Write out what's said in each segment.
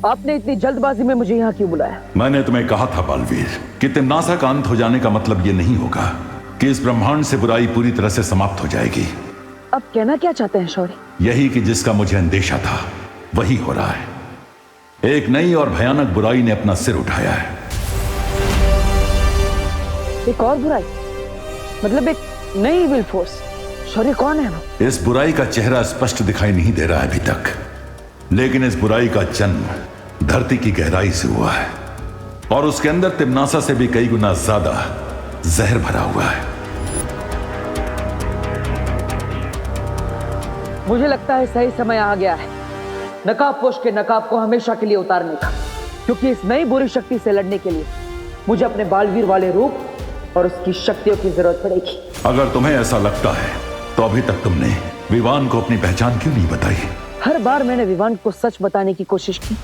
आपने इतनी जल्दबाजी में मुझे यहाँ क्यों बुलाया? मैंने तुम्हें कहा था बालवीर कि तिम्नासा का अंत हो जाने का मतलब ये नहीं होगा कि इस ब्रह्मांड से बुराई पूरी तरह से समाप्त हो जाएगी। अब कहना क्या चाहते हैं शौर्य? यही कि जिसका मुझे अंदेशा था वही हो रहा है। एक नई और भयानक बुराई ने अपना सिर उठाया है। एक और बुराई? मतलब एक नई विल फोर्स? शौर्य कौन है वो? इस बुराई का चेहरा स्पष्ट दिखाई नहीं दे रहा है अभी तक, लेकिन इस बुराई का जन्म धरती की गहराई से हुआ है और उसके अंदर तिम्नासा से भी कई गुना ज्यादा जहर भरा हुआ है। मुझे लगता है सही समय आ गया है नकाबपोश के नकाब को हमेशा के लिए उतारने का, क्योंकि इस नई बुरी शक्ति से लड़ने के लिए मुझे अपने बालवीर वाले रूप और उसकी शक्तियों की जरूरत पड़ेगी। अगर तुम्हें ऐसा लगता है तो अभी तक तुमने विवान को अपनी पहचान क्यों नहीं बताई? हर बार मैंने विवान को सच बताने की कोशिश की,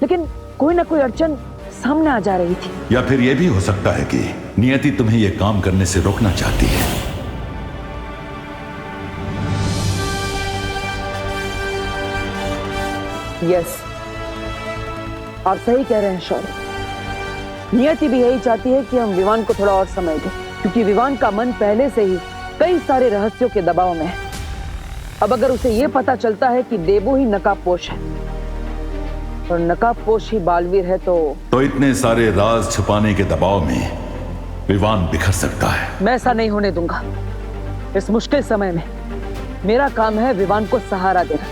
लेकिन कोई ना कोई अड़चन सामने आ जा रही थी। या फिर यह भी हो सकता है कि नियति तुम्हें यह काम करने से रोकना चाहती है। यस, आप सही कह रहे हैं शौर्य। नियति भी यही चाहती है कि हम विवान को थोड़ा और समय दें, क्योंकि विवान का मन पहले से ही कई सारे रहस्यों के दबाव में है। अब अगर उसे यह पता चलता है कि देवो ही नकाबपोश है और नकाबपोश ही बालवीर है तो इतने सारे राज छुपाने के दबाव में विवान बिखर सकता है। मैं ऐसा नहीं होने दूंगा। इस मुश्किल समय में मेरा काम है विवान को सहारा देना,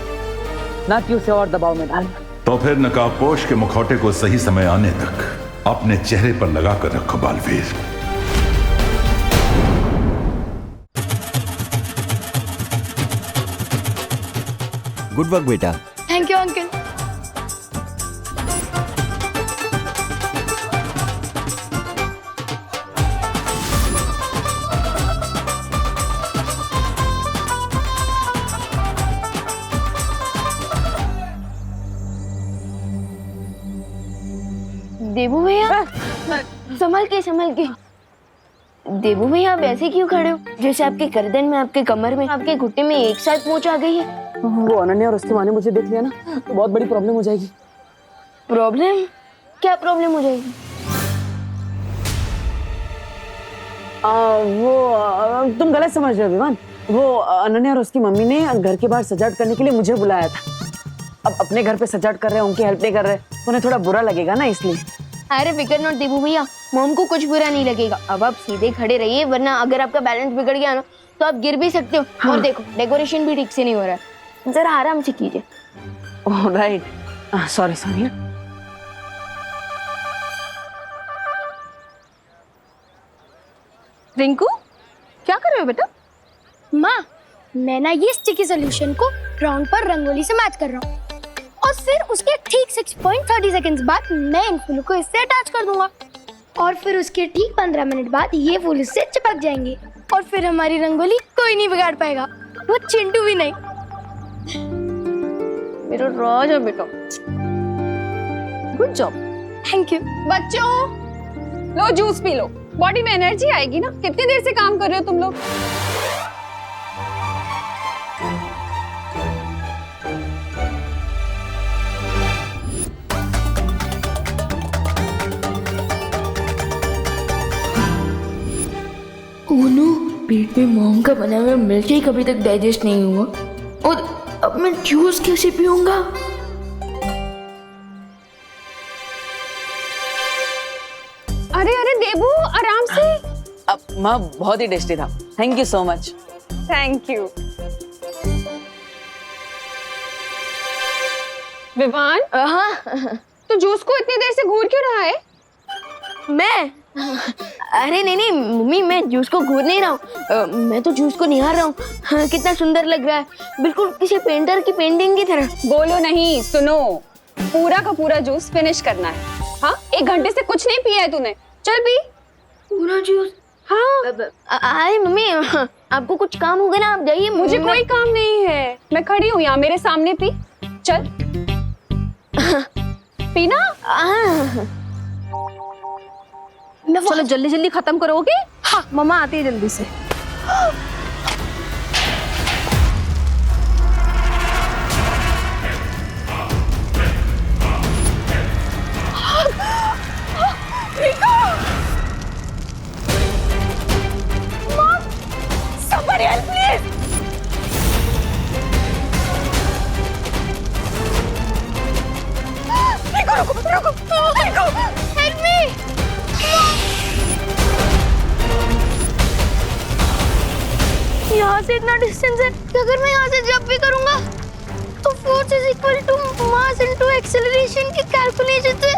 ना कि उसे और दबाव में डालना। तो फिर नकाबपोश के मुखौटे को सही समय आने तक अपने चेहरे पर लगा कर रखो बालवीर। गुड वर्क बेटा। Thank you uncle. देवू भैया, संभल के। देवू भैया, आप ऐसे क्यों खड़े हो? जैसे आपके गर्दन में, आपके कमर में, आपके घुटने में एक साथ मोच आ गई है। वो अनन्या और उसकी माँ ने मुझे देख लिया ना तो बहुत बड़ी प्रॉब्लम हो जाएगी। प्रॉब्लम? क्या प्रॉब्लम हो जाएगी? तुम गलत समझ रहे हो विवान। वो अनन्या और उसकी मम्मी ने घर के बाहर सजावट करने के लिए मुझे बुलाया था। अब अपने घर पे सजावट कर रहे हैं, उनकी हेल्प नहीं कर रहे, उन्हें थोड़ा बुरा लगेगा ना, इसलिए। अरे फिकर नॉट देवू भैया, मॉम को कुछ बुरा नहीं लगेगा। अब आप सीधे खड़े रहिए, वरना अगर आपका बैलेंस बिगड़ गया ना तो आप गिर भी सकते हो। हाँ। और देखो, डेकोरेशन भी ठीक से नहीं हो रहा है, जरा आराम से कीजिए। Right, sorry. रिंकू, क्या कर रहे हो बेटा? माँ, मैं ना ये स्टिकी सॉल्यूशन को ग्राउंड पर रंगोली से मैच कर रहा हूँ और फिर उसके ठीक 6.30 सेकंड्स बाद मैं इन फूलों को इससे अटैच कर दूंगा और फिर उसके ठीक 15 मिनट बाद ये फूल इससे चिपक जाएंगे और फिर हमारी रंगोली कोई नहीं बिगाड़ पाएगा, वो चिंटू भी नहीं। मेरा राजा बेटा, गुड जॉब। Thank you. बच्चों, लो जूस पी लो, बॉडी में एनर्जी आएगी ना। कितनी देर से काम कर रहे हो तुम लोग? ओनो, पेट में मॉम का बना हुआ मिल्क ही कभी तक डाइजेस्ट नहीं हुआ और अब मैं जूस कैसे पीऊंगा? अरे देबू, आराम से। अब माँ, बहुत ही टेस्टी था, thank you so much. Thank you. Vivaan, हाँ, तो जूस को इतनी देर से घूर क्यों रहा है? मैं? अरे नहीं मम्मी, मैं जूस को घूर नहीं रहा हूँ, मैं तो जूस को निहार रहा हूँ। हाँ, कितना सुंदर लग रहा है, बिल्कुल किसी पेंटर की पेंटिंग की तरह। बोलो नहीं, सुनो, पूरा का पूरा जूस फिनिश करना है। हाँ, 1 घंटे से कुछ नहीं पिया है तूने, चल पी पूरा जूस। हाँ। अरे मम्मी, आपको कुछ काम होगा ना, आप जाइए। मुझे कोई काम नहीं है, मैं खड़ी हूँ यहाँ, मेरे सामने पी। चल पीना। चलो जल्दी जल्दी खत्म करोगे? हाँ, मम्मा आती है जल्दी से। से इतना डिस्टेंस है कि अगर मैं यहाँ से जंप भी करूंगा तो force is equal to mass into acceleration के कैलकुलेशन से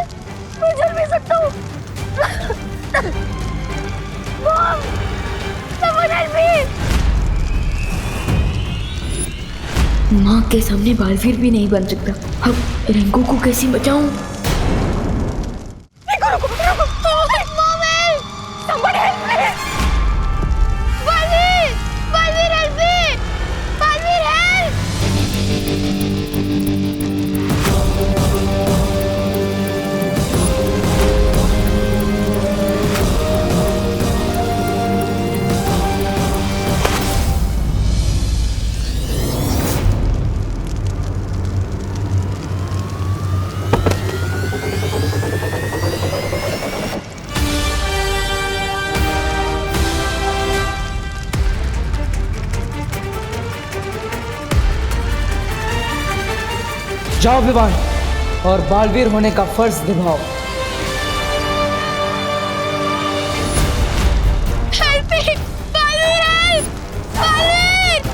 मैं चल भी सकता हूँ। Mom, someone help me! माँ के सामने बालवीर भी नहीं बन सकता। अब रिंकू को कैसे बचाऊं? जाओ विवान और बालवीर होने का फर्ज निभाओ। Help me! Baalveer, help! Baalveer!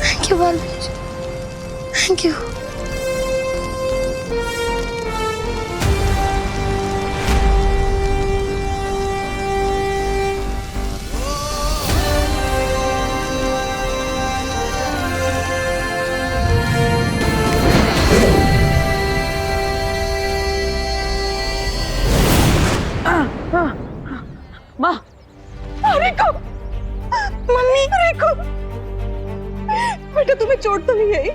Thank you, Baalveer. Thank you. माँ, रिंकू, मम्मी, रिंकू, बेटा तुम्हें चोट तो नहीं आई?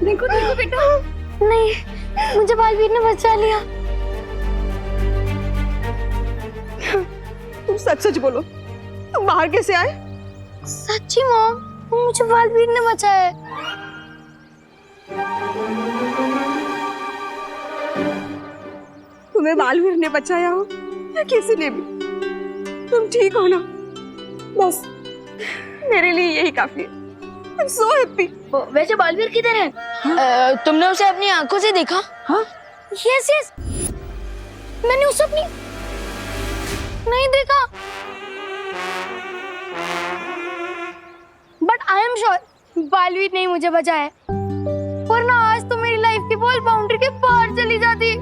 देखो देखो बेटा। नहीं, मुझे बालवीर ने बचा लिया। तुम सच सच बोलो, तुम बाहर कैसे आए? सच्ची मॉम, मुझे बालवीर ने बचाया है। तुम्हें बालवीर ने बचाया हो या किसी ने भी, तुम ठीक हो ना? बस मेरे लिए यही काफी है। I'm so happy. वैसे बालवीर किधर है? तुमने उसे अपनी आंखों से देखा? हाँ? यस यस, मैंने उसे अपनी नहीं देखा, but I am sure Baalveer ने मुझे बचाया है, वरना आज तो मेरी लाइफ की बॉल बाउंड्री के बाहर चली जाती।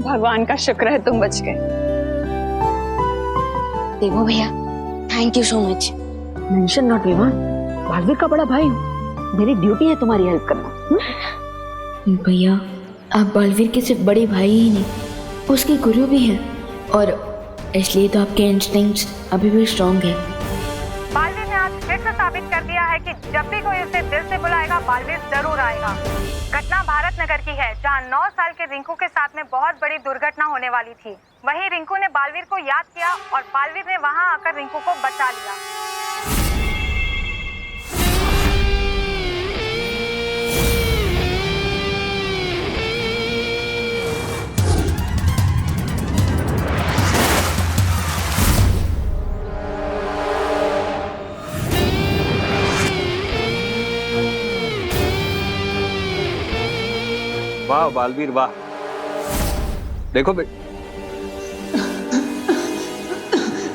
भगवान का शुक्र है तुम बच गए। देखो भैया, thank you so much. Mention not Vivaan, Baalveer का बड़ा भाई हूँ, मेरी ड्यूटी है तुम्हारी हेल्प करना। भैया, आप बालवीर के सिर्फ बड़े भाई ही नहीं, उसके गुरु भी हैं, और इसलिए तो आपके इंस्टिंक्ट्स अभी भी स्ट्रॉन्ग है। बालवीर ने आज फिर से साबित कर दिया है कि जब भी कोई उसे दिल से बुलाएगा बालवीर जरूर आएगा। घटना भारत नगर की है, जहां 9 साल के रिंकू के साथ में बहुत बड़ी दुर्घटना होने वाली थी। वहीं रिंकू ने बालवीर को याद किया और बालवीर ने वहां आकर रिंकू को बचा लिया। वाह बालवीर वाह। देखो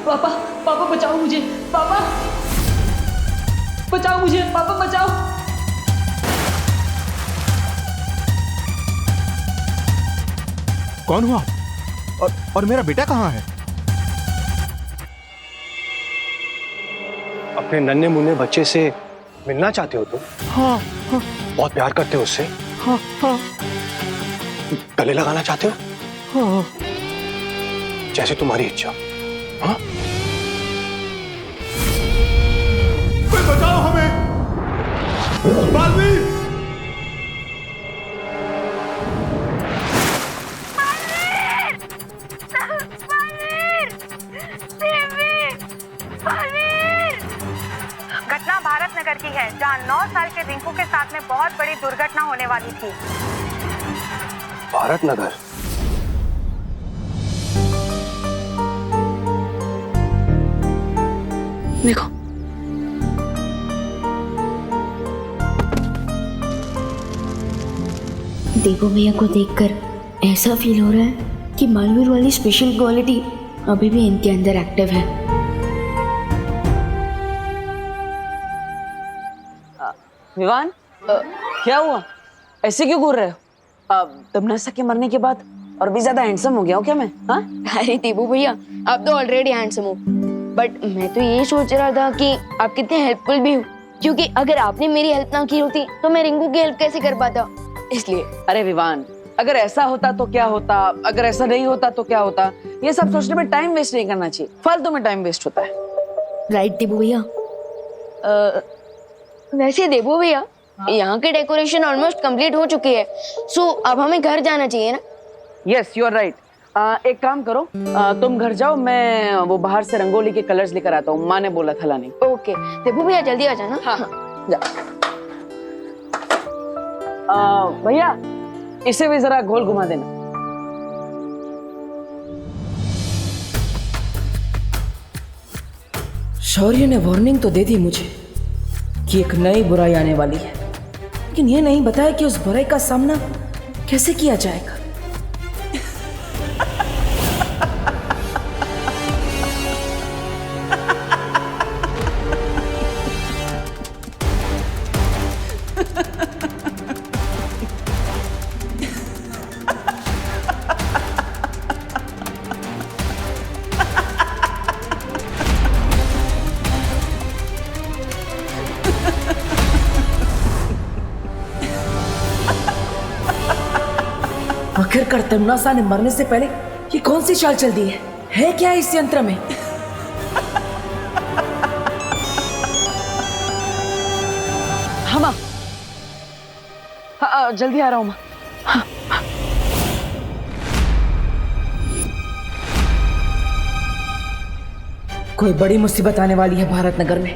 पापा, पापा बचाओ मुझे, पापा बचाओ मुझे, पापा बचाओ। कौन हुआ? और मेरा बेटा कहाँ है? अपने नन्हे मुन्ने बच्चे से मिलना चाहते हो तुम? हाँ हाँ बहुत प्यार करते हो उससे? हाँ हाँ गले लगाना चाहते हो? हाँ। जैसे तुम्हारी इच्छा। हाँ? कोई बचाओ हमें! बालवीर! बालवीर! 9 साल के रिंकू के साथ में बहुत बड़ी दुर्घटना होने वाली थी। भारत नगर। देखो, देवू भैया को देखकर ऐसा फील हो रहा है कि बालवीर वाली स्पेशल क्वालिटी अभी भी इनके अंदर एक्टिव है। विवान, क्या हुआ? ऐसे क्यों घूर रहे हो? तमन्ना के मरने के बाद और भी ज्यादा हैंडसम हो गया हो क्या मैं? हाँ? अरे देवू भैया, आप तो ऑलरेडी हैंडसम हो, बट मैं तो ये सोच रहा था कि आप कितने हेल्पफुल भी हो, क्योंकि अगर आपने मेरी हेल्प ना की होती तो मैं रिंकू की हेल्प कैसे कर पाता, इसलिए। अरे विवान, अगर ऐसा होता तो क्या होता, अगर ऐसा नहीं होता तो क्या होता, ये सब सोचने में टाइम वेस्ट नहीं करना चाहिए, फालतू में टाइम वेस्ट होता है। राइट देवू भैया। वैसे देवू भैया, यहाँ की डेकोरेशन ऑलमोस्ट कंप्लीट हो चुकी है, सो अब हमें घर जाना चाहिए ना? Yes, you are right. एक काम करो, तुम घर जाओ, मैं वो बाहर से रंगोली के कलर्स लेकर आता हूँ, माँ ने बोला था लाने। ओके देवू भैया, जल्दी आ जाना। हाँ, जा। भैया, इसे भी जरा गोल घुमा देना। शौर्य ने वार्निंग तो दे दी मुझे कि एक नई बुराई आने वाली है, लेकिन ये नहीं बताया कि उस बुराई का सामना कैसे किया जाएगा। आखिरकार तमन्ना ने मरने से पहले ये कौन सी चाल चल दी है क्या इस यंत्र में? हाँ माँ, हाँ, जल्दी आ रहा हूँ माँ। हाँ। कोई बड़ी मुसीबत आने वाली है भारत नगर में,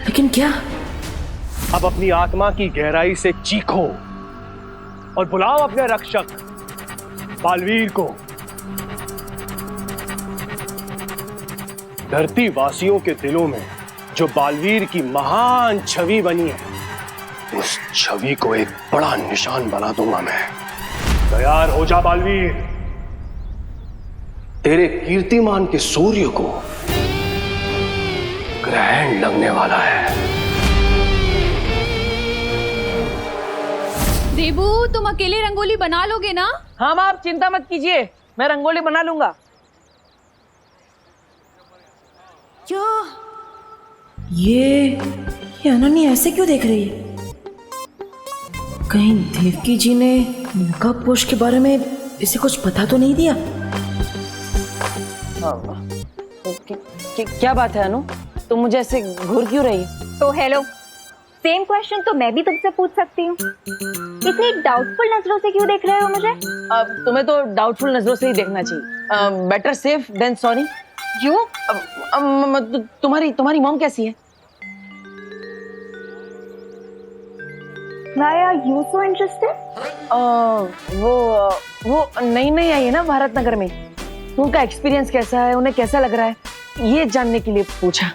लेकिन क्या? अब अपनी आत्मा की गहराई से चीखो और बुलाओ अपने रक्षक बालवीर को। धरती वासियों के दिलों में जो बालवीर की महान छवि बनी है, उस छवि को एक बड़ा निशान बना दूंगा मैं। तैयार हो जा बालवीर, तेरे कीर्तिमान के सूर्य को ग्रहण लगने वाला है। देबू, तुम अकेले रंगोली बना लोगे ना? हाँ माँ, आप चिंता मत कीजिए, मैं रंगोली बना लूंगा। ये अनन्या ऐसे क्यों देख रही है? कहीं देवकी जी ने नकाबपोश के बारे में इसे कुछ पता तो नहीं दिया? क्या बात है अनु, तुम मुझे ऐसे घूर क्यों रही है? तो हेलो, सेम क्वेश्चन तो मैं भी तुमसे पूछ सकती हूँ। इतनी डाउटफुल नजरों से क्यों देख रहे हो मुझे? तुम्हें तो डाउटफुल नजरों से ही देखना चाहिए। Better safe than sorry. क्यों? तुम्हारी मॉम कैसी है? Why are you so interested? वो नई आई है ना भारत नगर में, तो उनका एक्सपीरियंस कैसा है, उन्हें कैसा लग रहा है, ये जानने के लिए पूछा।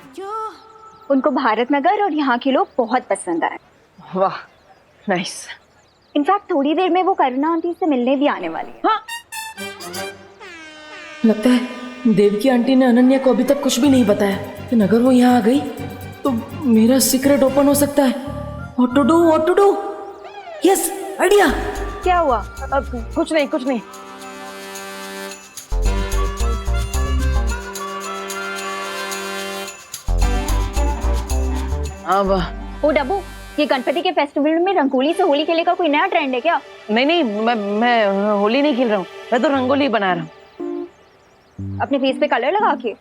उनको भारत नगर और यहाँ के लोग बहुत पसंद आए। वाह, नाइस। इनफैक्ट थोड़ी देर में वो करुणा आंटी से मिलने भी आने वाली है। हाँ। लगता है देवकी आंटी ने अनन्या को अभी तक कुछ भी नहीं बताया, लेकिन अगर वो यहाँ आ गई तो मेरा सीक्रेट ओपन हो सकता है। What to do? Yes, idea. क्या हुआ? कुछ नहीं। अब ओ डब्बू, ये गणपति के फेस्टिवल में रंगोली से होली खेलने का कोई नया ट्रेंड है क्या? नहीं, मैं होली नहीं खेल रहा हूँ, मैं तो रंगोली बना रहा हूँ। अपने फेस पे कलर लगा के?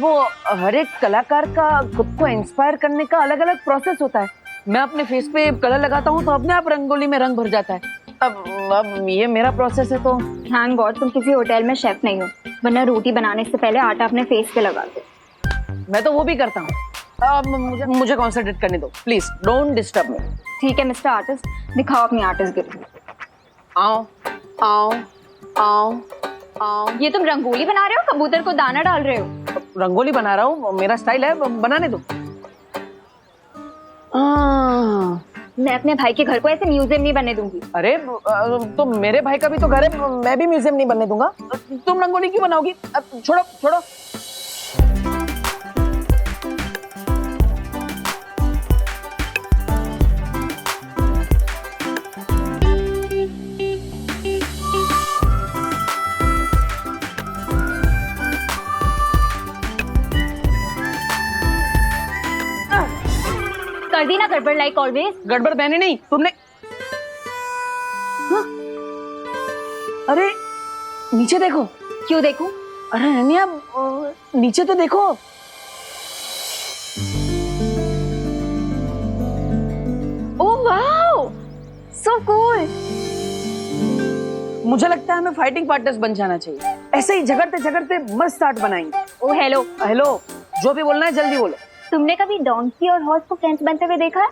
वो हर एक कलाकार का खुद को इंस्पायर करने का अलग अलग प्रोसेस होता है। मैं अपने फेस पे कलर लगाता हूँ तो अपने आप रंगोली में रंग भर जाता है। अब ये मेरा प्रोसेस है तो। थैंक गॉड तुम किसी होटल में शेफ नहीं हो, वरना रोटी बनाने से पहले आटा अपने फेस पे लगाते। मैं तो वो भी करता हूँ, मुझे कॉन्सेंट्रेट करने दो प्लीज, डोंट डिस्टर्ब मी। ठीक है मिस्टर आर्टिस्ट, दिखाओ अपनी आर्टिस्ट। आओ आओ आओ आओ। ये तुम रंगोली बना रहे हो, कबूतर को दाना डाल रहे हो? रंगोली बना रहा हूँ, मेरा स्टाइल है, बनाने दो। मैं अपने भाई के घर को ऐसे म्यूजियम नहीं बनने दूंगी। अरे तो मेरे भाई का भी तो घर है, मैं भी म्यूजियम नहीं बनने दूंगा। तुम रंगोली क्यों बनाओगी? छोड़ो छोड़ो। कर दी ना गड़बड़, लाइक ऑलवेज। गड़बड़ मैंने नहीं, तुमने। हाँ? अरे नीचे देखो। क्यों देखूं? अरे अनन्या नीचे तो देखो। Oh wow, so cool. मुझे लगता है हमें फाइटिंग पार्टनर्स बन जाना चाहिए। ऐसे ही झगड़ते झगड़ते मस्त आर्ट बनाएंगे। Oh hello. हेलो, जो भी बोलना है जल्दी बोलो। तुमने कभी डोंकी और हॉर्स को फ्रेंड्स बनते हुए देखा है?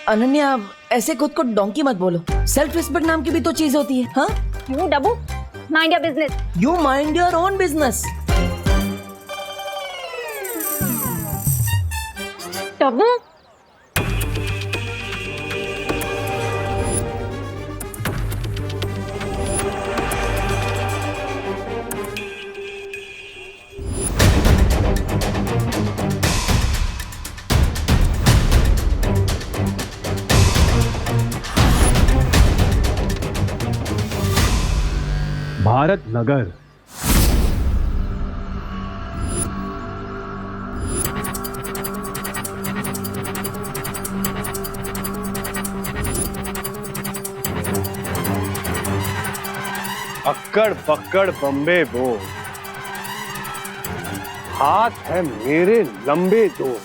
अनन्या ऐसे खुद को डोंकी मत बोलो, सेल्फ रिस्पेक्ट नाम की भी तो चीज होती है। हाँ, you Dabbu, mind your business. You mind your own business. Dabbu, Bharat Nagar. अक्कड़ पक्कड़ बम्बे बो, हाथ है मेरे लंबे दो,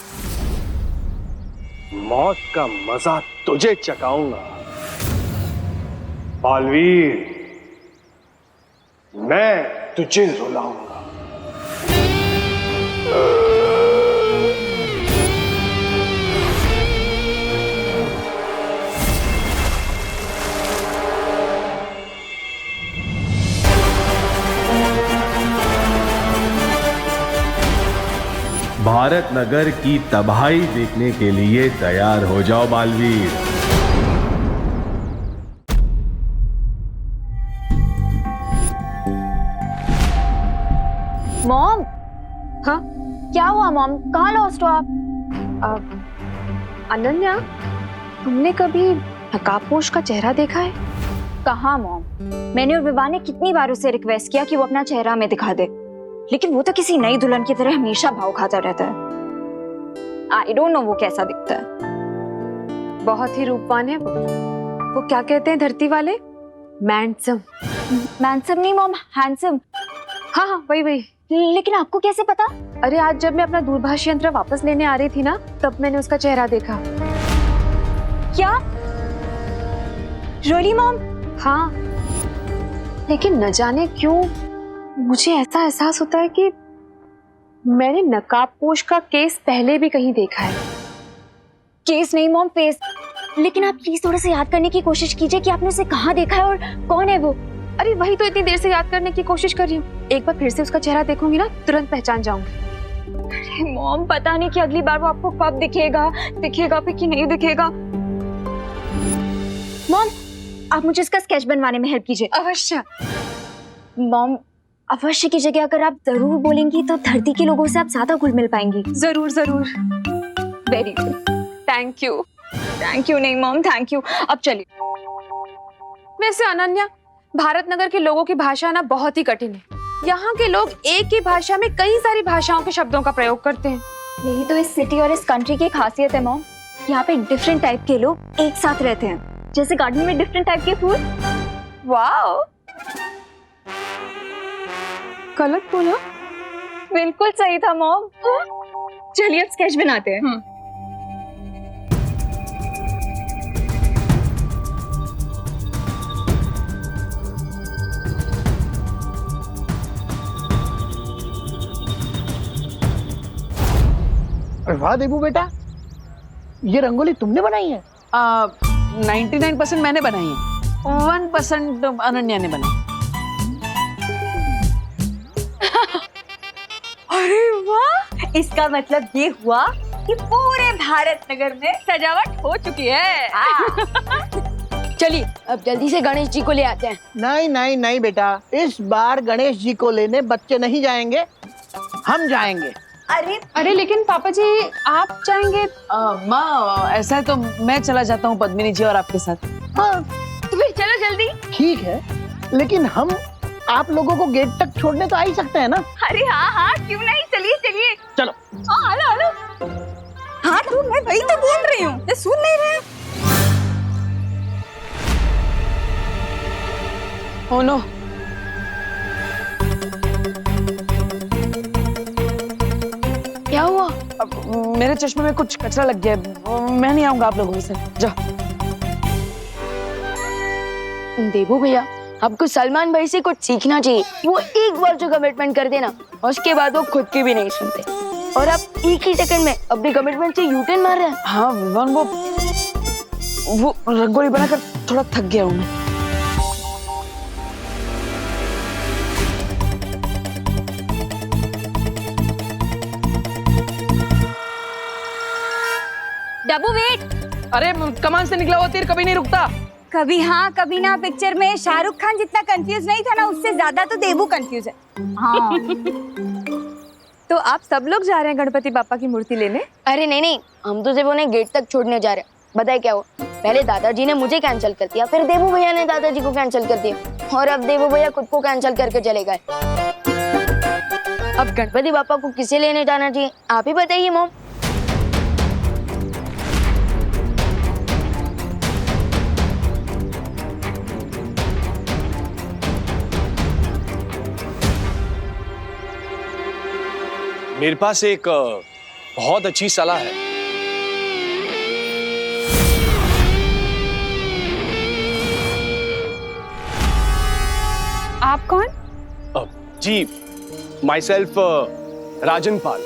मौत का मजा तुझे चकाऊंगा बालवीर, मैं तुझे रुलाऊंगा। भारत नगर की तबाही देखने के लिए तैयार हो जाओ बालवीर। मॉम। हाँ क्या हुआ मॉम, कहाँ लॉस्ट हो आप? अनन्या, तुमने कभी नकाबपोश का चेहरा देखा है? कहाँ मॉम, मैंने और विवाह ने कितनी बार उसे रिक्वेस्ट किया कि वो अपना चेहरा हमें दिखा दे, लेकिन वो तो किसी नई दुल्हन की तरह हमेशा भाव खाता रहता है। आई डोंट नो वो कैसा दिखता है। बहुत ही रूपवान है वो क्या कहते हैं धरती वाले, मैंडसम। मैंडसम नहीं मॉम, हैंडसम। हाँ हाँ वही वही। लेकिन आपको कैसे पता? अरे आज जब मैं अपना दूरभाष यंत्र वापस लेने आ रही थी ना, तब मैंने उसका चेहरा देखा। क्या रियली मॉम? हाँ, लेकिन न जाने क्यों मुझे ऐसा एहसास होता है कि मैंने नकाबपोश का केस पहले भी कहीं देखा है। केस नहीं मॉम, फेस। लेकिन आप प्लीज थोड़ा सा याद करने की कोशिश कीजिए कि आपने उसे कहाँ देखा है और कौन है वो। अरे वही तो इतनी देर से याद करने की कोशिश कर रही हूँ। एक बार फिर से उसका चेहरा देखूंगी ना, तुरंत पहचान जाऊंगी। अरे मॉम, पता नहीं कि अगली बार वो आपको कब दिखेगा भी कि नहीं दिखेगा। मॉम, आप मुझे इसका स्केच बनवाने में हेल्प कीजिए। अवश्य। मॉम, अवश्य की जगह अगर आप जरूर बोलेंगी तो धरती के लोगों से आप ज्यादा घुल मिल पाएंगी। जरूर जरूर। Very good, thank you. Thank you नहीं मॉम, थैंक यू। अब चलिए। वैसे अनन्या, भारत नगर के लोगों की भाषा ना बहुत ही कठिन है। यहाँ के लोग एक ही भाषा में कई सारी भाषाओं के शब्दों का प्रयोग करते हैं। यही तो इस सिटी और इस कंट्री की खासियत है मॉम। यहाँ पे डिफरेंट टाइप के लोग एक साथ रहते हैं, जैसे गार्डन में डिफरेंट टाइप के फूल। वाओ, गलत बोला? बिल्कुल सही था मॉम। चलिए अब स्केच बनाते हैं। वाह देबू बेटा, ये रंगोली तुमने बनाई है? 99% मैंने बनाई है, 1% अनन्या ने बनाई। अरे वाह, इसका मतलब ये हुआ कि पूरे भारत नगर में सजावट हो चुकी है। चलिए अब जल्दी से गणेश जी को ले आते हैं। नहीं नहीं नहीं बेटा, इस बार गणेश जी को लेने बच्चे नहीं जाएंगे, हम जाएंगे। अरे लेकिन पापा जी आप जाएंगे? माँ ऐसा है तो मैं चला जाता हूँ पद्मिनी जी और आपके साथ। हाँ तो फिर चलो जल्दी। ठीक है, लेकिन हम आप लोगों को गेट तक छोड़ने तो आ ही सकते हैं ना? अरे हाँ हाँ, क्यों नहीं, चलिए चलिए। चलो। हाँ हेलो हेलो। हाँ तो मैं वही तो बोल रही हूँ, ये सुन नहीं रहे? Oh no. क्या हुआ? मेरे चश्मे में कुछ कचरा लग गया है, मैं नहीं आऊंगा आप लोगों के साथ। जाओ। देबू भैया, आपको सलमान भाई से कुछ सीखना चाहिए। वो एक बार जो कमिटमेंट कर देना, उसके बाद वो खुद की भी नहीं सुनते, और आप एक ही सेकंड में अपनी कमिटमेंट से यूटर्न मार रहे हैं। हाँ विवान, वो रंगोली बनाकर थोड़ा थक गया हूँ मैं। डब्बू वेट। अरे कमान से निकला हुआ तीर कभी नहीं रुकता। कभी हाँ कभी ना पिक्चर में शाहरुख खान जितना कंफ्यूज नहीं था ना, उससे ज्यादा तो देबू कंफ्यूज है। हाँ। तो आप सब लोग जा रहे हैं गणपति बापा की मूर्ति लेने? अरे नहीं नहीं, हम तो सिर्फ उन्हें गेट तक छोड़ने जा रहे हैं। बताए क्या हुआ, पहले दादाजी ने मुझे कैंसिल कर दिया, फिर देबू भैया ने दादाजी को कैंसिल कर दिया, और अब देबू भैया खुद को कैंसिल करके चले गए। अब गणपति बापा को किसे लेने जाना चाहिए, आप ही बताइए मॉम। मेरे पास एक बहुत अच्छी सलाह है। आप कौन? जी, माई सेल्फ राजन पाल।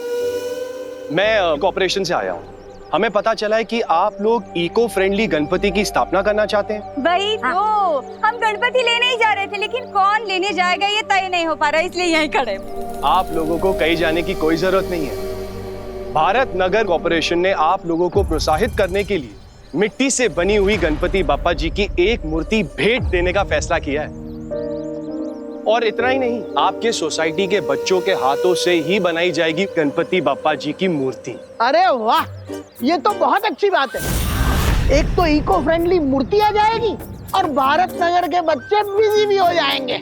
मैं कॉर्पोरेशन से आया हूँ। हमें पता चला है कि आप लोग इको फ्रेंडली गणपति की स्थापना करना चाहते हैं। वही तो, हम गणपति लेने ही जा रहे थे, लेकिन कौन लेने जाएगा ये तय नहीं हो पा रहा, इसलिए यहीं खड़े। आप लोगों को कहीं जाने की कोई जरूरत नहीं है। भारत नगर कॉर्पोरेशन ने आप लोगों को प्रोत्साहित करने के लिए मिट्टी से बनी हुई गणपति बापा जी की एक मूर्ति भेंट देने का फैसला किया है। और इतना ही नहीं, आपके सोसाइटी के बच्चों के हाथों से ही बनाई जाएगी गणपति बापा जी की मूर्ति। अरे वाह, ये तो बहुत अच्छी बात है। एक तो इको फ्रेंडली मूर्ति आ जाएगी और भारत नगर के बच्चे बिजी भी हो जाएंगे,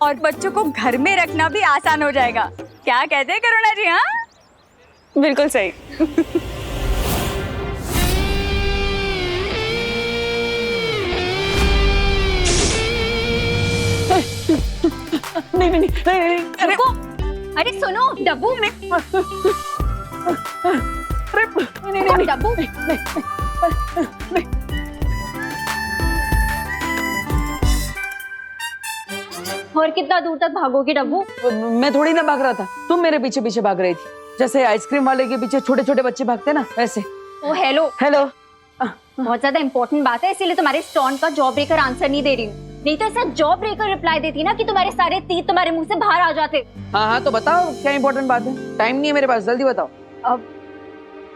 और बच्चों को घर में रखना भी आसान हो जाएगा। क्या कहते हैं करुणा जी? हाँ बिल्कुल सही। नहीं नहीं नहीं, अरे अरे सुनो डब्बू में। नहीं डब्बू और कितना दूर तक भागोगे डब्बू? मैं थोड़ी ना भाग रहा था, तुम मेरे पीछे पीछे भाग रही थी, जैसे आइसक्रीम वाले के पीछे छोटे छोटे बच्चे भागते ना, वैसे। ओ हेलो हेलो। बहुत ज्यादा इंपॉर्टेंट बात है, इसीलिए तुम्हारे स्टोन का जॉब ब्रेकर आंसर नहीं दे रही हूँ। नहीं तो ऐसा जॉब ब्रेकर रिप्लाई देती ना कि तुम्हारे सारे तीर तुम्हारे मुंह से बाहर आ जाते। हाँ हाँ तो बताओ क्या इंपॉर्टेंट बात है, टाइम नहीं है मेरे पास, जल्दी बताओ। अब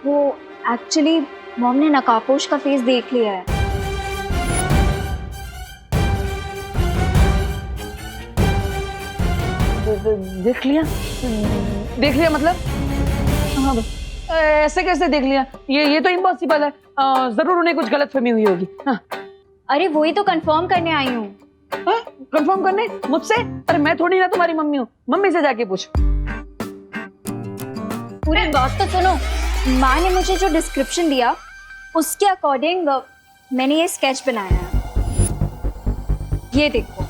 वो एक्चुअली मॉम ने नकाबपोश का फेस देख लिया है। देख लिया? देख लिया मतलब? हाँ ऐसे कैसे देख लिया? ये तो इम्पॉसिबल है, जरूर उन्हें कुछ गलतफहमी हुई होगी। हाँ। अरे वही तो कंफर्म करने आई हूँ। कंफर्म करने मुझसे? अरे मैं थोड़ी ना तुम्हारी मम्मी हूँ, मम्मी से जाके पूछ। पूरी बात तो सुनो। माँ ने मुझे जो डिस्क्रिप्शन दिया उसके अकॉर्डिंग मैंने ये स्केच बनाया है, ये देखो।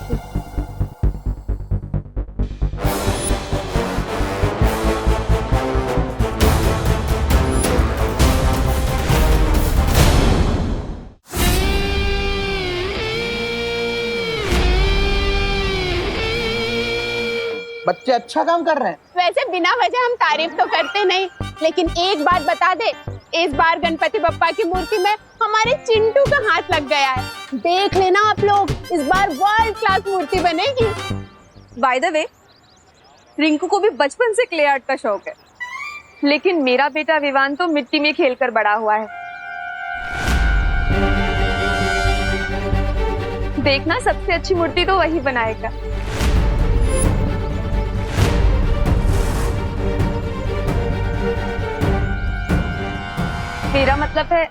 बच्चे अच्छा काम कर रहे हैं। वैसे बिना वजह हम तारीफ तो करते नहीं, लेकिन एक बात बता दे, इस बार गणपति बप्पा की मूर्ति में हमारे चिंटू का हाथ लग गया है। देख लेना आप लोग, इस बार वर्ल्ड क्लास मूर्ति बनेगी। बाय द वे, रिंकू को भी बचपन से क्ले आर्ट का शौक है, लेकिन मेरा बेटा विवान तो मिट्टी में खेलकर बड़ा हुआ है। देखना, सबसे अच्छी मूर्ति तो वही बनाएगा। मेरा मतलब है,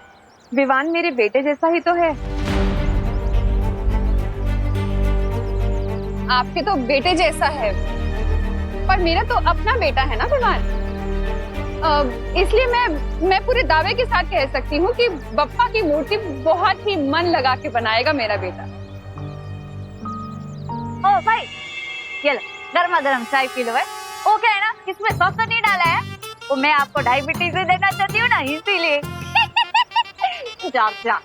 विवान मेरे बेटे जैसा ही तो है। आपके तो बेटे जैसा है, पर मेरा तो अपना बेटा है ना विवान। इसलिए मैं पूरे दावे के साथ कह सकती हूँ कि बप्पा की मूर्ति बहुत ही मन लगा के बनाएगा मेरा बेटा। ओ भाई, ये लो गर्मा गर्म चाय पी लो है। वो क्या है ना, इसमें सॉस तो नहीं डाला है, वो मैं आपको डायबिटीज भी देना चाहती हूँ ना, इसीलिए। जा जा।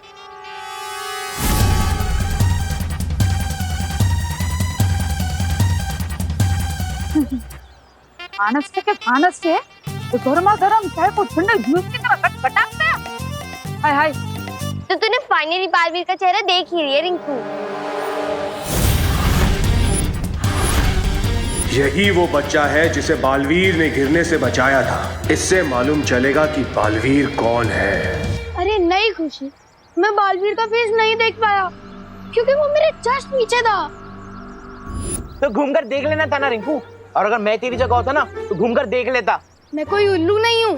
मानस से गर्मा गर्म चाय को ठंडे जूस की तरह खटखटाते हैं। हाय हाय। तो तूने फाइनली बालवीर का चेहरा देख ही लिया रिंकू। यही वो बच्चा है जिसे बालवीर ने गिरने से बचाया था। इससे मालूम चलेगा कि बालवीर कौन है। अरे नहीं खुशी, मैं बालवीर का फेस नहीं देख पाया क्योंकि वो मेरे जस्ट पीछे था। तो घूमकर देख लेना था ना रिंकू, और अगर मैं तेरी जगह होता ना तो घूमकर देख लेता। मैं कोई उल्लू नहीं हूँ।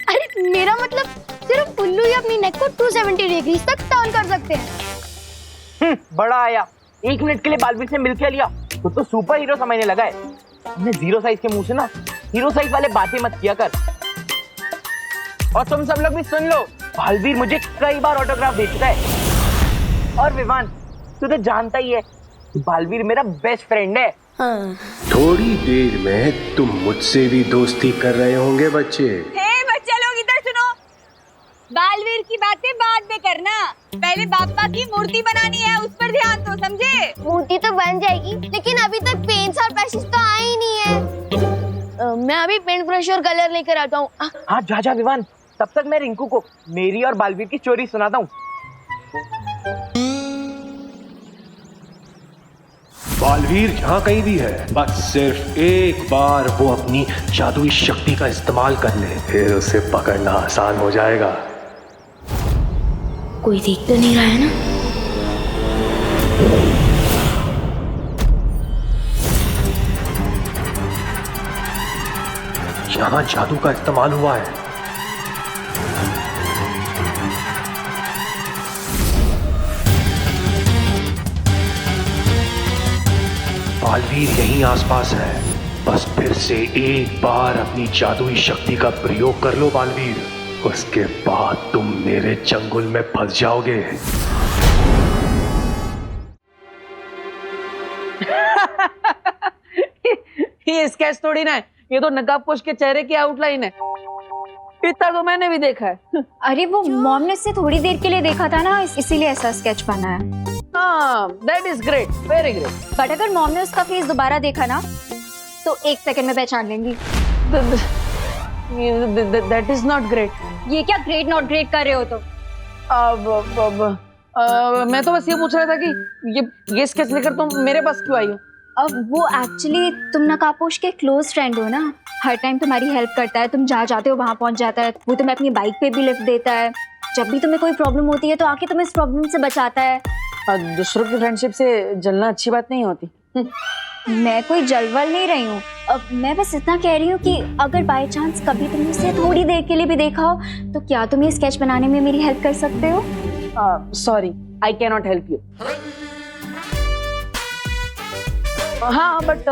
अरे मेरा मतलब सिर्फ उल्लू ही अपनी नेक को 270 डिग्री तक टर्न कर सकते हैं। बड़ा आया, 1 मिनट के लिए बालवीर से मिल के लिया तो सुपर हीरो समझने लगा है। हमने 0 साइज के मुंह से ना हीरो साइज वाले बातें मत किया कर। और तुम सब लोग भी सुन लो, बालवीर मुझे कई बार ऑटोग्राफ दे चुका है। और विवान, तू तो जानता ही है बालवीर मेरा बेस्ट फ्रेंड है। थोड़ी देर में तुम मुझसे भी दोस्ती कर रहे होंगे बच्चे। हे बच्चे लोग, इधर सुनो। बालवीर की बातें बाद में करना, पहले बाप्पा की मूर्ति बनानी है, उस पर ध्यान दो, समझे? मूर्ति तो बन जाएगी, लेकिन अभी तक पेंट्स और ब्रशेस तो आए ही नहीं है। मैं अभी पेंट ब्रश और कलर लेकर आता हूँ। हाँ जा जा विवान, तब तक मैं रिंकू को मेरी और बालवीर की स्टोरी सुनाता हूँ। बालवीर जहाँ कहीं भी है, बस सिर्फ एक बार वो अपनी जादुई शक्ति का इस्तेमाल कर ले, फिर उसे पकड़ना आसान हो जाएगा। कोई देख तो नहीं रहा है ना? यहाँ जादू का इस्तेमाल हुआ है। बालवीर यहीं आसपास है, बस फिर से एक बार अपनी जादुई शक्ति का प्रयोग कर लो बालवीर, उसके बाद तुम मेरे चंगुल में फंस जाओगे। ये स्केच थोड़ी ना है, ये तो नकाबपोश के चेहरे की आउटलाइन है। इतना तो मैंने भी देखा है। अरे वो मॉम ने उससे थोड़ी देर के लिए देखा था ना, इसीलिए ऐसा स्केच बना है। हाँ, that is great, very great. But अगर मॉम ने उसका फेस दोबारा देखा ना, तो 1 सेकंड में पहचान लेंगी। That is not great. ये क्या ग्रेट नॉट ग्रेट कर रहे हो तुम? मैं तो बस ये पूछ रहा था कि ये स्केच लेकर तुम मेरे पास क्यों आई हो? अब वो एक्चुअली तुम नकाबपोश के क्लोज फ्रेंड हो ना, हर टाइम तुम्हारी हेल्प करता है, तुम जहाँ जाते हो वहाँ पहुँच जाता है, वो तुम्हें अपनी बाइक पे भी लिफ्ट देता है, जब भी तुम्हें कोई प्रॉब्लम होती है तो आके तुम्हें इस प्रॉब्लम से बचाता है। दूसरों की फ्रेंडशिप से जलना अच्छी बात नहीं होती। मैं कोई जलवल नहीं रही हूँ, अब मैं बस इतना कह रही हूँ कि अगर बाय चांस कभी तुमने उसे थोड़ी देर के लिए भी देखा हो, तो क्या तुम ये स्केच बनाने में मेरी हेल्प कर सकते हो? Sorry, I can not help you. हाँ, बट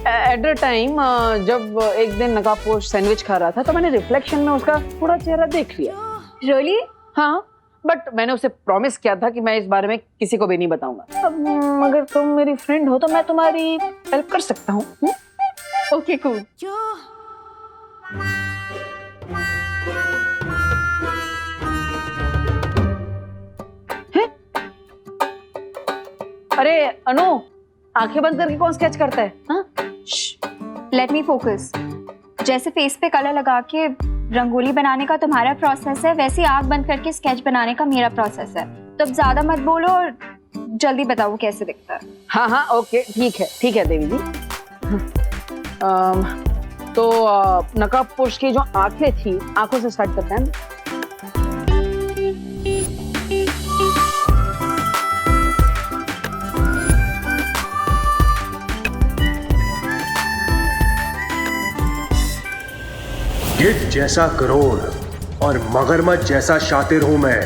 एट द टाइम जब एक दिन नकाबपोश सैंडविच खा रहा था तो मैंने रिफ्लेक्शन में उसका थोड़ा चेहरा देख लिया। रियली? हाँ, बट मैंने उसे प्रॉमिस किया था कि मैं इस बारे में किसी को भी नहीं बताऊंगा। अब अगर तुम मेरी फ्रेंड हो तो मैं तुम्हारी हेल्प कर सकता हूँ। Okay cool. अरे अनु, आंखें बंद करके कौन स्केच करता है? हाँ? Let me focus. जैसे फेस पे कलर लगा के रंगोली बनाने का तुम्हारा प्रोसेस है, वैसे आंख बंद करके स्केच बनाने का मेरा प्रोसेस है। तो अब ज्यादा मत बोलो और जल्दी बताओ वो कैसे दिखता है। हाँ हाँ ओके ठीक है देवी जी। तो नकाबपोश की जो आंखें थी, आंखों से स्टार्ट करते हैं। गिद्ध जैसा करोड़ और मगरमच्छ जैसा शातिर हूं मैं।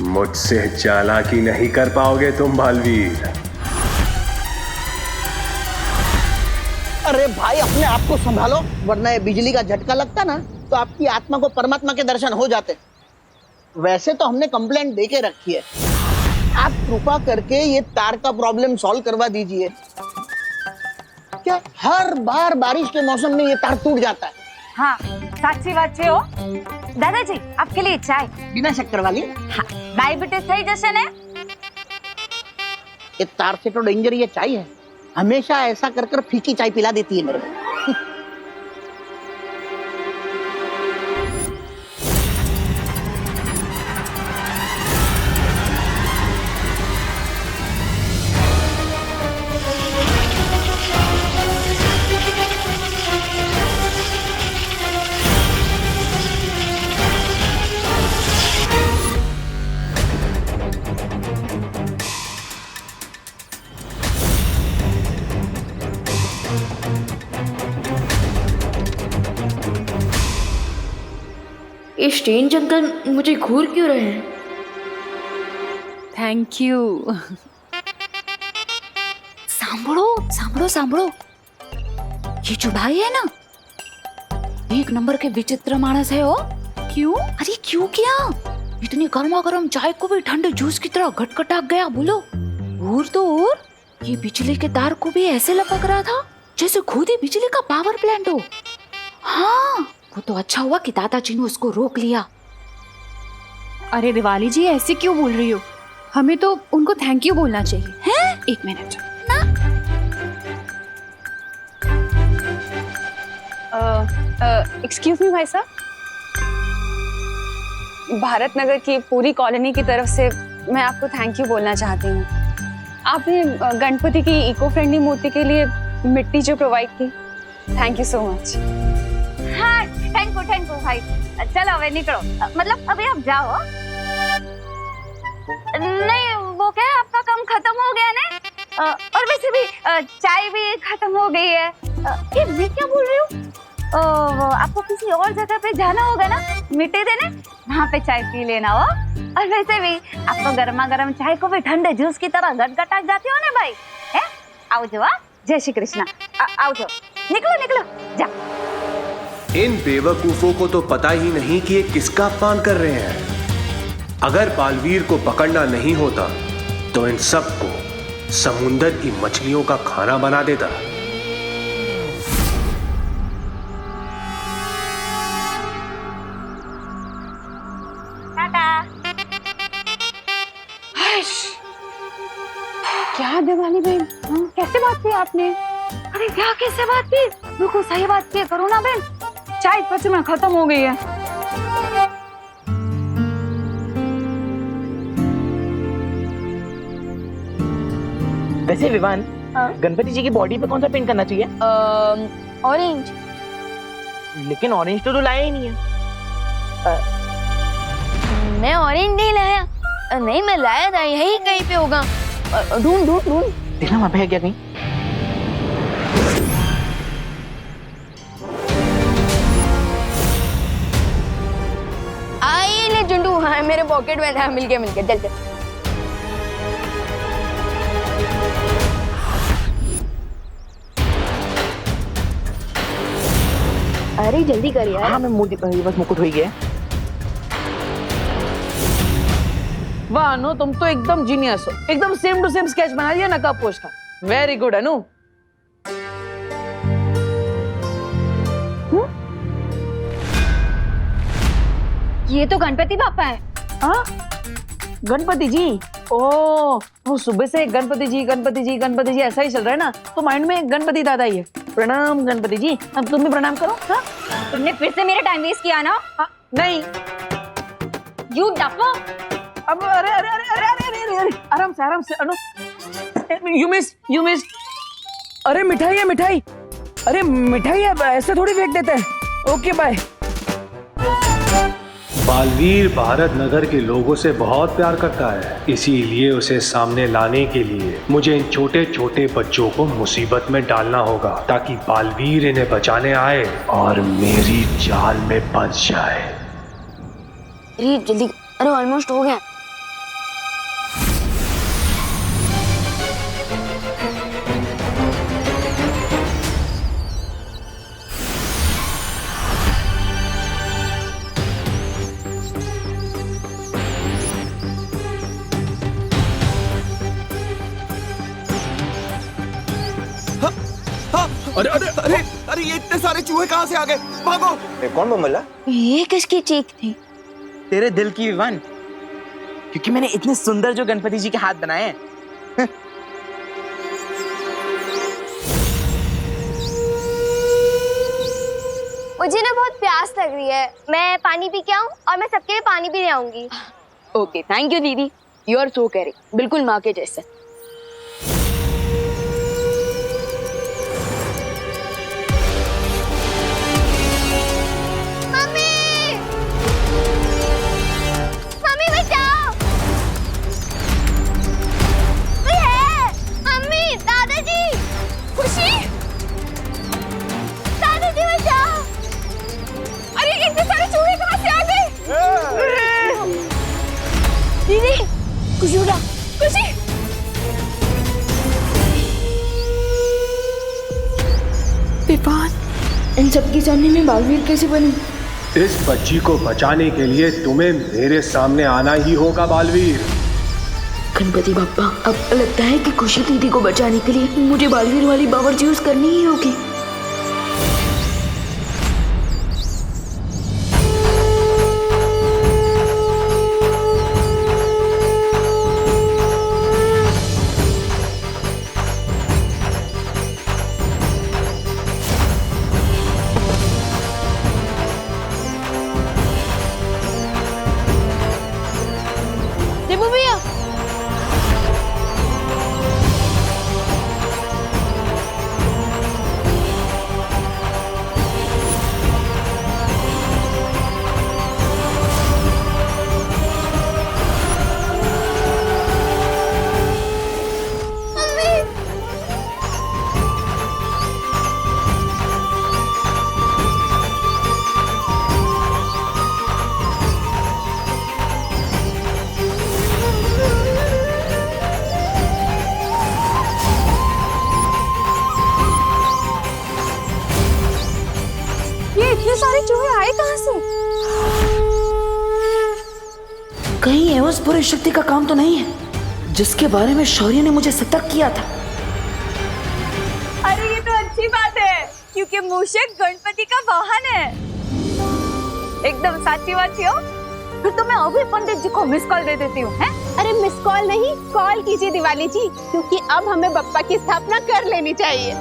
मुझसे चालाकी नहीं कर पाओगे तुम बालवीर। अरे भाई अपने आप को संभालो, वरना ये बिजली का झटका लगता ना तो आपकी आत्मा को परमात्मा के दर्शन हो जाते। वैसे तो हमने कंप्लेंट दे के रखी है, आप कृपा करके ये तार का प्रॉब्लम सॉल्व करवा दीजिए। क्या हर बार बारिश के मौसम में ये तार टूट जाता है? हाँ साक्षी बात छे हो। दादाजी आपके लिए चाय बिना शक्कर वाली। हाँ, डायबिटीज થઈ જશે ને। ये तार से तो डेंजर ये चाय है, हमेशा ऐसा कर कर फीकी चाय पिला देती है मेरे को। ये स्ट्रेंज अंकल मुझे घूर क्यों रहे हैं? Thank you. सांभळो सांभळो सांभळो, ये जो भाई है ना, एक नंबर के विचित्र मानस है। हो क्यों? अरे क्यों क्या? इतनी गर्मा गर्म चाय को भी ठंडे जूस की तरह घटघटा गया। बोलो। और तो और ये बिजली के तार को भी ऐसे लपक रहा था जैसे खुद ही बिजली का पावर प्लांट हो। हाँ वो तो अच्छा हुआ कि दादाजी ने उसको रोक लिया। अरे दिवाली जी ऐसे क्यों बोल रही हो? हमें तो उनको थैंक यू बोलना चाहिए। हैं? एक मिनट। एक्सक्यूज मी भाई साहब, भारत नगर की पूरी कॉलोनी की तरफ से मैं आपको थैंक यू बोलना चाहती हूँ। आपने गणपति की इको फ्रेंडली मूर्ति के लिए मिट्टी जो प्रोवाइड की, थैंक यू सो मच। हाँ थैंक यू भाई। चलो अब निकलो, मतलब अभी आप जाओ। नहीं वो क्या, आपका काम खत्म हो गया ना, और वैसे भी चाय भी खत्म हो गई है। ये मैं क्या बोल रही हूँ, आपको किसी और जगह पे जाना होगा ना मिट्टी देने, वहाँ पे चाय पी लेना हो। और वैसे भी आपको गर्मा गर्म चाय को भी ठंडे जूस की तरह गटगटा जाती हो ना भाई। है आओ जो, जय श्री कृष्णा। आओ जो, निकलो जा। इन बेवकूफों को तो पता ही नहीं कि ये किसका अपमान कर रहे हैं। अगर बालवीर को पकड़ना नहीं होता तो इन सबको समुंदर की मछलियों का खाना बना देता। टाटा। क्या दिवाली बहन, कैसे बात की आपने? अरे क्या कैसे बात की? बिल्कुल सही बात की करो ना बहन। चाय सच में खत्म हो गई है। वैसे विवान, गणपति जी की बॉडी पे कौन सा पेंट करना चाहिए? ऑरेंज। लेकिन ऑरेंज तो लाया ही नहीं है। मैं ऑरेंज नहीं लाया। नहीं मैं लाया था, यही कहीं पे होगा। ढूंढ देखना वहां पे है क्या कहीं। आइए ले चुंडू, हाँ मेरे पॉकेट में था। मिल गया चल। अरे जल्दी कर यार। हाँ मैं बस मुकुट हो गया। वाह अनु, तुम तो एकदम जीनियस हो। एकदम सेम टू सेम स्केच बना दिया नकाबपोश का। वेरी गुड अनु। ये तो गणपति बापा है। हाँ? गणपति जी। ओ, वो सुबह से गणपति जी गणपति जी गणपति जी ऐसा ही चल रहा है ना, तो माइंड में गणपति दादा ही है। प्रणाम गणपति जी। अब तुम भी प्रणाम करो। हाँ? तुमने फिर से मेरा टाइम वेस्ट किया ना? नहीं। यू डफो। अब अरे अरे अरे अरे अरे अरे अरे आराम से अनु। You miss. अरे मिठाई है मिठाई। अरे मिठाई है, ऐसे थोड़ी फेंक देते हैं। Okay bye. बालवीर भारत नगर के लोगों से बहुत प्यार करता है, इसीलिए उसे सामने लाने के लिए मुझे इन छोटे छोटे बच्चों को मुसीबत में डालना होगा, ताकि बालवीर इन्हें बचाने आए और मेरी जाल में फंस जाए। अरे जल्दी, अरे ऑलमोस्ट हो गया। अरे अरे अरे अरे ये इतने सारे चूहे कहाँ से आ गए? भागो! ये कौन बमला? ये किसकी चीख थी? तेरे दिल की विवान, क्योंकि मैंने इतने सुंदर जो गणपति जी के हाथ बनाए हैं। मुझे ना बहुत प्यास लग रही है, मैं पानी पी के आऊं और मैं सबके लिए पानी भी ले आऊंगी। ओके, थैंक यू दीदी। यू आर सो केयरिंग, बिल्कुल माँ के जैसे। दीदी, खुशी उठा, खुशी। विवान, इन सबके सामने में बालवीर कैसे बनूं? इस बच्ची को बचाने के लिए तुम्हें मेरे सामने आना ही होगा बालवीर। गणपति बाप्पा, अब लगता है कि खुशी दीदी को बचाने के लिए मुझे बालवीर वाली पावर यूज करनी ही होगी। देबू भैया, इतने सारे चूहे आए कहाँ से? कहीं ये उस बुरी शक्ति का काम तो नहीं है जिसके बारे में शौर्य ने मुझे सतर्क किया था? अरे ये तो अच्छी बात है, क्योंकि मूषक गणपति का वाहन है। एकदम साची बात हो। फिर तो मैं अभी पंडित जी को मिस कॉल दे देती हूँ। अरे मिस कॉल नहीं, कॉल कीजिए दिवाली जी, क्योंकि अब हमें बप्पा की स्थापना कर लेनी चाहिए।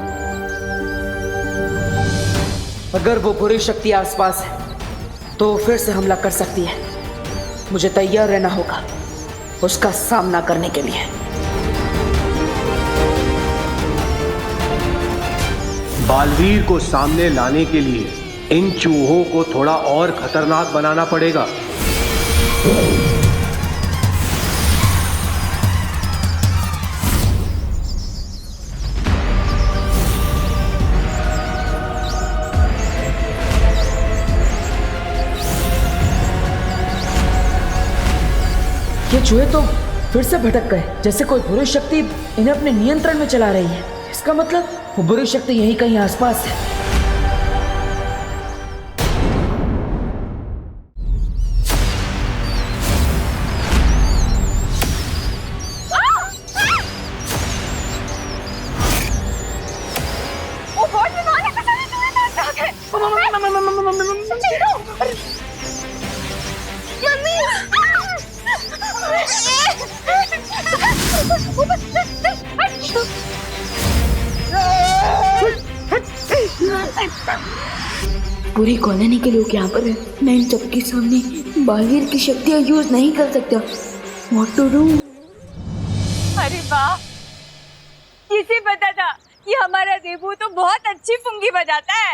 अगर वो बुरी शक्ति आसपास है तो फिर से हमला कर सकती है। मुझे तैयार रहना होगा उसका सामना करने के लिए। बालवीर को सामने लाने के लिए इन चूहों को थोड़ा और खतरनाक बनाना पड़ेगा। ये चूहे तो फिर से भटक गए, जैसे कोई बुरी शक्ति इन्हें अपने नियंत्रण में चला रही है। इसका मतलब वो बुरी शक्ति यहीं कहीं आसपास है। मम्मी पूरी कॉलोनी के लोग यहाँ पर हैं। मैं इन सबके सामने बालवीर की शक्तियाँ यूज नहीं कर सकता। What to do? अरे वाह, किसे पता था कि हमारा देबू तो बहुत अच्छी पुंगी बजाता है।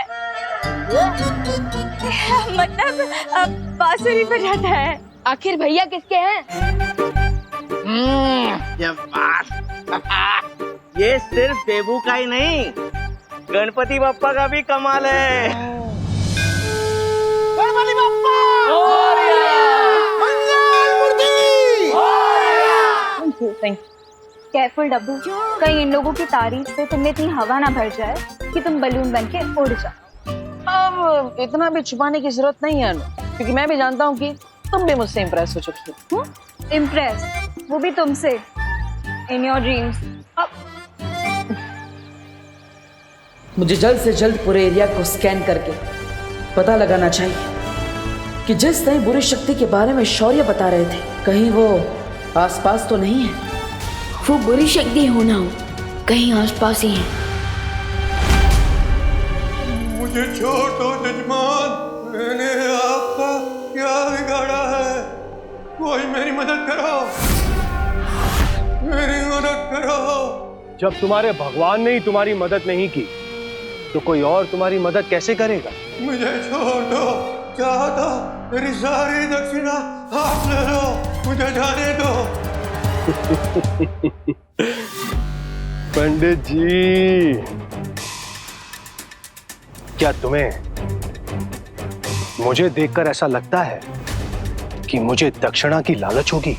मतलब बांसुरी बजाता है। आखिर भैया किसके हैं? ये सिर्फ देबू का ही नहीं, गणपति बप्पा का भी कमाल है। गणपति बप्पा! केयरफुल डब्बू, कहीं इन लोगों की तारीफ से तुमने इतनी हवा ना भर जाए कि तुम बलून बन के उड़ जाओ। अब इतना भी छुपाने की जरूरत नहीं है, क्योंकि मैं भी जानता हूँ कि तुम भी मुझसे इम्प्रेस हो चुकी हो। इम्प्रेस, वो भी तुमसे, इन योर ड्रीम्स। मुझे जल्द से जल्द पूरे एरिया को स्कैन करके पता लगाना चाहिए कि जिस नई बुरी शक्ति के बारे में शौर्य बता रहे थे, कहीं वो आसपास तो नहीं है। वो बुरी शक्ति हो ना हो, कहीं आसपास ही है। मुझे छोड़ दो जजमान, मैंने आपका क्या बिगाड़ा है? कोई मेरी मदद करो, मेरी मदद करो। जब तुम्हारे भगवान ने ही तुम्हारी मदद नहीं की तो कोई और तुम्हारी मदद कैसे करेगा? मुझे छोड़ दो, चाहो तो मेरी सारी दक्षिणा आप ले लो, मुझे जाने दो। पंडित जी, क्या तुम्हें मुझे देखकर ऐसा लगता है कि मुझे दक्षिणा की लालच होगी?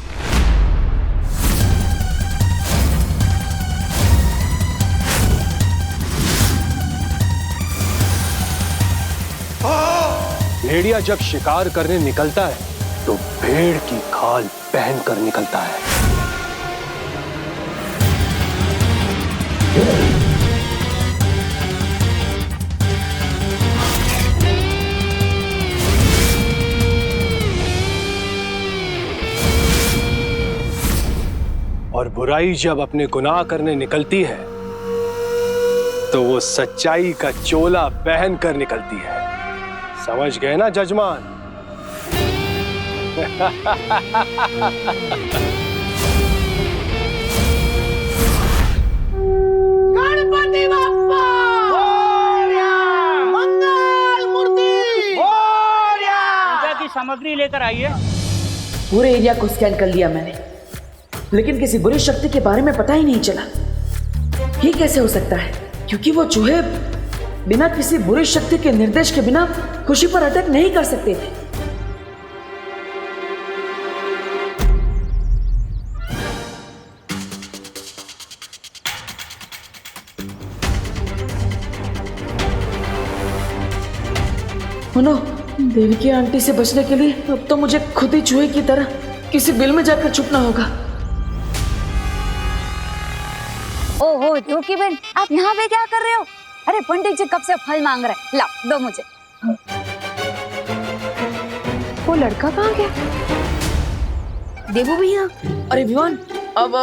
भेड़िया जब शिकार करने निकलता है तो भेड़ की खाल पहन कर निकलता है। और बुराई जब अपने गुनाह करने निकलती है तो वो सच्चाई का चोला पहन कर निकलती है। समझ गए ना जजमान? गणपति बप्पा! मंगल मूर्ति! पूजा की सामग्री लेकर आइए। पूरे एरिया को स्कैन कर लिया मैंने, लेकिन किसी बुरी शक्ति के बारे में पता ही नहीं चला। ये कैसे हो सकता है? क्योंकि वो चूहे बिना किसी बुरी शक्ति के निर्देश के बिना खुशी पर अटैक नहीं कर सकते थे। नो, देवकी आंटी से बचने के लिए अब तो मुझे खुद ही चूहे की तरह किसी बिल में जाकर छुपना होगा। ओहो देवकी बहन, आप यहाँ पे क्या कर रहे हो? अरे पंडित जी कब से फल मांग रहे हैं, लाओ दो मुझे। वो लड़का कहाँ गया? देबू भैया। अरे विवान, अब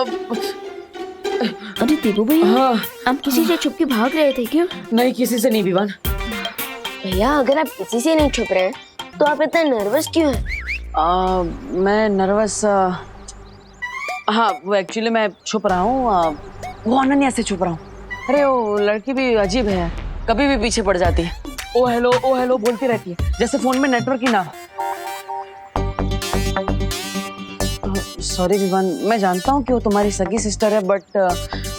अरे देबू भैया, हाँ। आप किसी से छुप के भाग रहे थे क्या? नहीं, किसी से नहीं विवान। भैया अगर आप किसी से नहीं छुप रहे तो आप इतना नर्वस क्यों हैं? मैं नर्वस, हाँ वो एक्चुअली मैं छुप रहा हूँ, वो अनन्या से छुप रहा हूँ। अरे वो लड़की भी अजीब है, कभी भी पीछे पड़ जाती है। ओ हेलो बोलती रहती है, जैसे फोन में नेटवर्क ही ना हो। सॉरी विवान, मैं जानता हूँ कि वो तुम्हारी सगी सिस्टर है, बट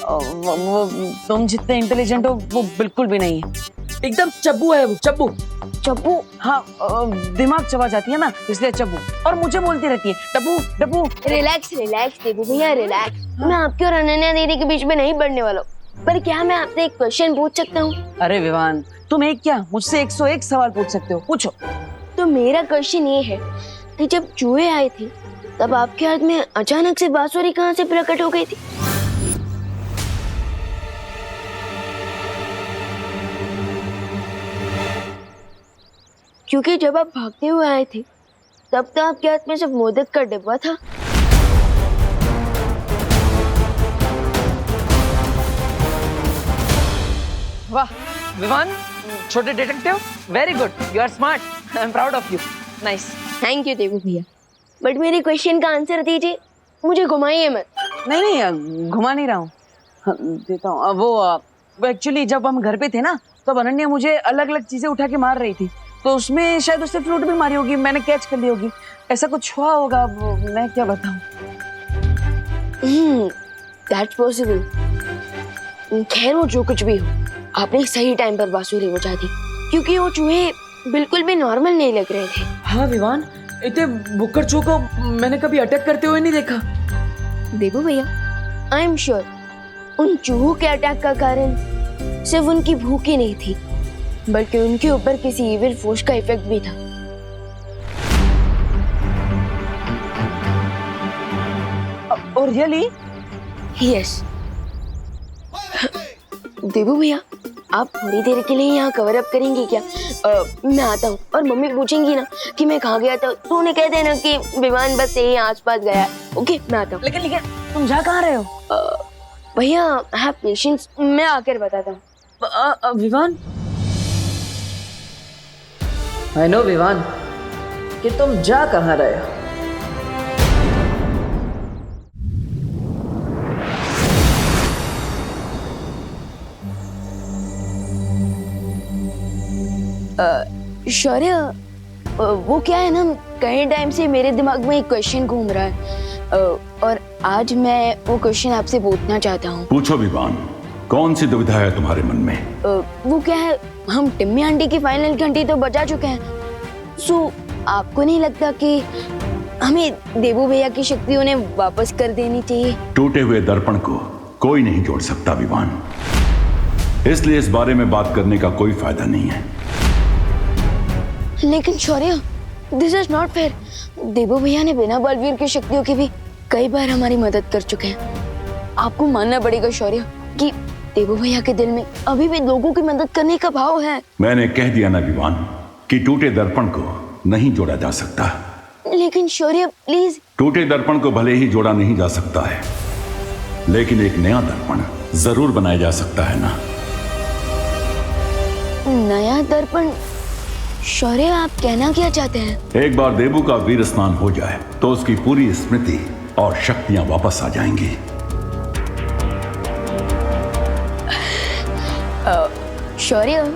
वो तुम जितने इंटेलिजेंट हो वो बिल्कुल भी नहीं है। एकदम चब्बू है वो, चब्बू। चब्बू? हाँ, दिमाग चबा जाती है ना, इसलिए चब्बू। और मुझे बोलती रहती है डब्बू डब्बू। रिलैक्स देबू भैया, रिलैक्स। मैं आपकी और अनन्या दीदी के बीच में नहीं बढ़ने वाला हूँ, पर क्या मैं आपसे एक क्वेश्चन पूछ सकता हूँ? अरे विवान, तुम एक क्या मुझसे 101 सवाल पूछ सकते हो, पूछो। तो मेरा क्वेश्चन ये है कि जब चूहे आए थे तब आपके हाथ में अचानक से बांसुरी कहाँ से प्रकट हो गई थी? क्योंकि जब आप भागते हुए आए थे तब तो आपके हाथ में सिर्फ मोदक का डिब्बा था। वाह विवान, छोटे detective, very good, you are smart, I am proud of you, nice. Thank you Devu भैया, बट मेरे क्वेश्चन का आंसर दीजिए, मुझे घुमाइए मत। नहीं घुमा नहीं रहा हूँ, देता हूँ। वो एक्चुअली जब हम घर पे थे ना, तब अनन्या मुझे अलग अलग चीजें उठा के मार रही थी, तो उसमें शायद उससे फ्रूट भी मारी होगी, मैंने कैच कर ली होगी, ऐसा कुछ हुआ होगा, मैं क्या बताऊँ। That's possible. खैर वो जो कुछ भी हो, आपने सही टाइम पर बांसुरी बजा दी, क्योंकि वो चूहे बिल्कुल भी नॉर्मल नहीं लग रहे थे। हाँ विवान, इतने बुक्कड़ चूहों को मैंने कभी अटैक करते हुए नहीं देखा। देखो भैया, आई एम श्योर उन चूहों के अटैक का कारण सिर्फ उनकी भूख ही नहीं थी, बल्कि उनके ऊपर किसी इविल फोर्स का इफेक्ट भी था। और रियली? यस। देवू भैया, आप थोड़ी देर के लिए यहाँ कवर अप करेंगे क्या? मैं आता हूँ, और मम्मी पूछेंगी ना कि मैं कहाँ गया था, तो उन्हें कह देना कि विमान बस यहीं आसपास गया है। ओके, मैं आता हूँ। लेकिन तुम जा कहाँ रहे हो? भैया हैव पेशेंस, मैं आकर बताता हूँ। विवान, आई नो विवान कि तुम जा कहाँ रहे हो। शौर्य, वो क्या है ना, कई टाइम से मेरे दिमाग में एक क्वेश्चन घूम रहा है, और आज मैं वो क्वेश्चन आपसे पूछना चाहता हूँ। पूछो विवान, कौन सी दुविधा है तुम्हारे मन में? वो क्या है, हम टिम्मी आंटी की फाइनल घंटी तो बजा चुके हैं, सो आपको नहीं लगता कि हमें देवू भैया की शक्ति उन्हें वापस कर देनी चाहिए? टूटे हुए दर्पण को कोई नहीं जोड़ सकता विवान, इसलिए इस बारे में बात करने का कोई फायदा नहीं है। लेकिन शौर्य, दिस इज नॉट फेयर। देवू भैया ने बिना बलवीर की शक्तियों की भी कई बार हमारी मदद कर चुके हैं। आपको मानना पड़ेगा शौर्य कि देवू भैया के दिल में अभी भी लोगों की मदद करने का भाव है। मैंने कह दिया ना विवान कि टूटे दर्पण को नहीं जोड़ा जा सकता। लेकिन शौर्य प्लीज। टूटे दर्पण को भले ही जोड़ा नहीं जा सकता है, लेकिन एक नया दर्पण जरूर बनाया जा सकता है ना। नया दर्पण? शौर्य, आप कहना क्या चाहते हैं? एक बार देवू का वीर स्नान हो जाए तो उसकी पूरी स्मृति और शक्तियां वापस आ जाएंगी। शौर्य,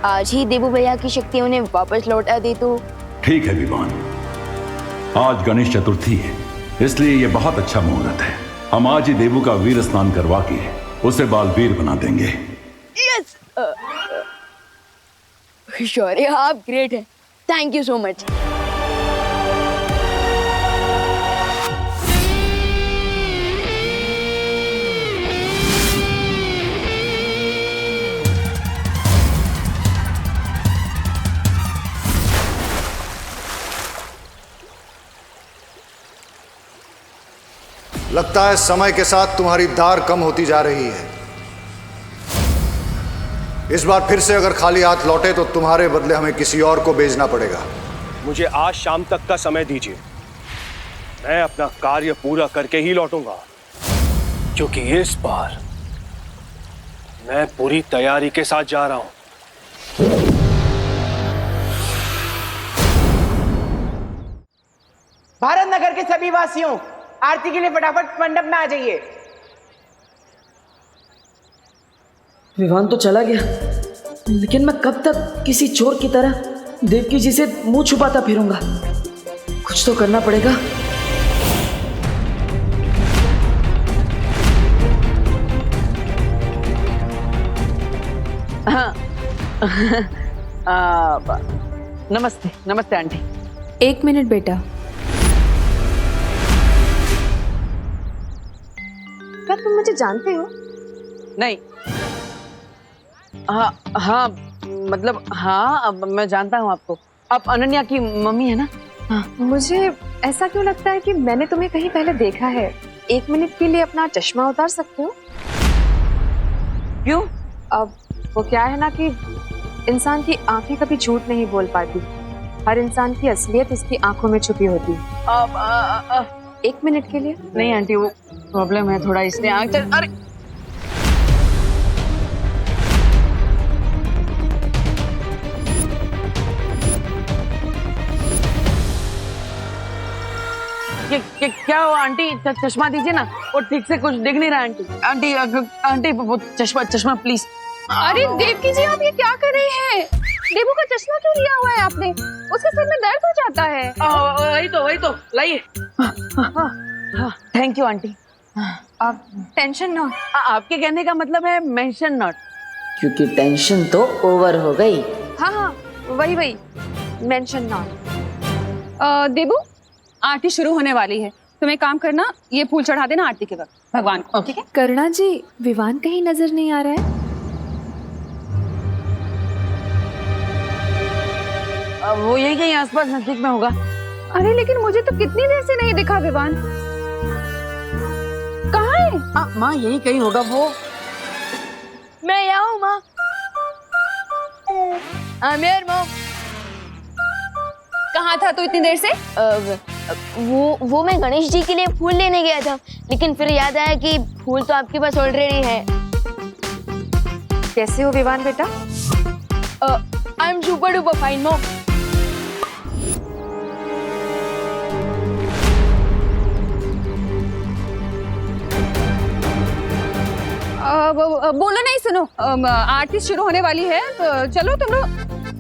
आज ही देवू भैया की शक्ति उन्हें वापस लौटा दे तो? ठीक है विवान, आज गणेश चतुर्थी है, इसलिए ये बहुत अच्छा मुहूर्त है। हम आज ही देवू का वीर स्नान करवा के उसे बालवीर बना देंगे। यस शौर्य, आप ग्रेट हैं, थैंक यू सो मच। लगता है समय के साथ तुम्हारी धार कम होती जा रही है। इस बार फिर से अगर खाली हाथ लौटे तो तुम्हारे बदले हमें किसी और को भेजना पड़ेगा। मुझे आज शाम तक का समय दीजिए, मैं अपना कार्य पूरा करके ही लौटूंगा, क्योंकि इस बार मैं पूरी तैयारी के साथ जा रहा हूं। भारत नगर के सभी वासियों, आरती के लिए फटाफट मंडप में आ जाइए। विवान तो चला गया, लेकिन मैं कब तक किसी चोर की तरह देवकी जी से मुंह छुपाता फिरूंगा? कुछ तो करना पड़ेगा। हाँ नमस्ते नमस्ते आंटी। एक मिनट बेटा, क्या तुम मुझे जानते हो? नहीं। हाँ मतलब हाँ, मैं जानता हूँ आपको, आप अनन्या की मम्मी है ना? हाँ। मुझे ऐसा क्यों लगता है कि मैंने तुम्हें कहीं पहले देखा है। एक मिनट के लिए अपना चश्मा उतार सकते हो? क्यों? अब वो क्या है ना कि इंसान की आंखें कभी झूठ नहीं बोल पाती, हर इंसान की असलियत उसकी आंखों में छुपी होती है। एक मिनट के लिए? नहीं आंटी, वो प्रॉब्लम है थोड़ा, इसलिए आंख अरे क्या हुआ आंटी? चश्मा दीजिए ना, वो ठीक से कुछ दिख नहीं रहा आंटी। आंटी आंटी वो चश्मा प्लीज। अरे देवकी जी, आप ये क्या कर रहे हैं? देवू का चश्मा क्यों लिया हुआ है आपने? उसके सिर में दर्द हो जाता है। वही तो लाइए। Thank you aunty. आप टेंशन नॉट। आपके कहने का मतलब है मेंशन नॉट, क्योंकि टेंशन तो ओवर हो गई। हाँ, वही मेंशन नॉट। देवू, आरती शुरू होने वाली है, तुम एक काम करना, ये फूल चढ़ा देना आरती के वक्त भगवान को, ठीक है? करुणा जी, विवान कहीं नजर नहीं आ रहा है? वो यही कहीं आसपास नजदीक में होगा। अरे लेकिन मुझे तो कितनी देर से नहीं दिखा विवान। कहाँ है? माँ यही कहीं होगा वो। मैं यहाँ हूँ माँ। Mayor mom. कहाँ था तू इतनी देर से? वो मैं गणेश जी के लिए फूल लेने गया था, लेकिन फिर याद आया कि फूल तो आपके पास ऑलरेडी है। कैसे हो विवान बेटा? I am super duper fine mom. बोलो नहीं, सुनो, आरती शुरू होने वाली है, तो चलो तुम लोग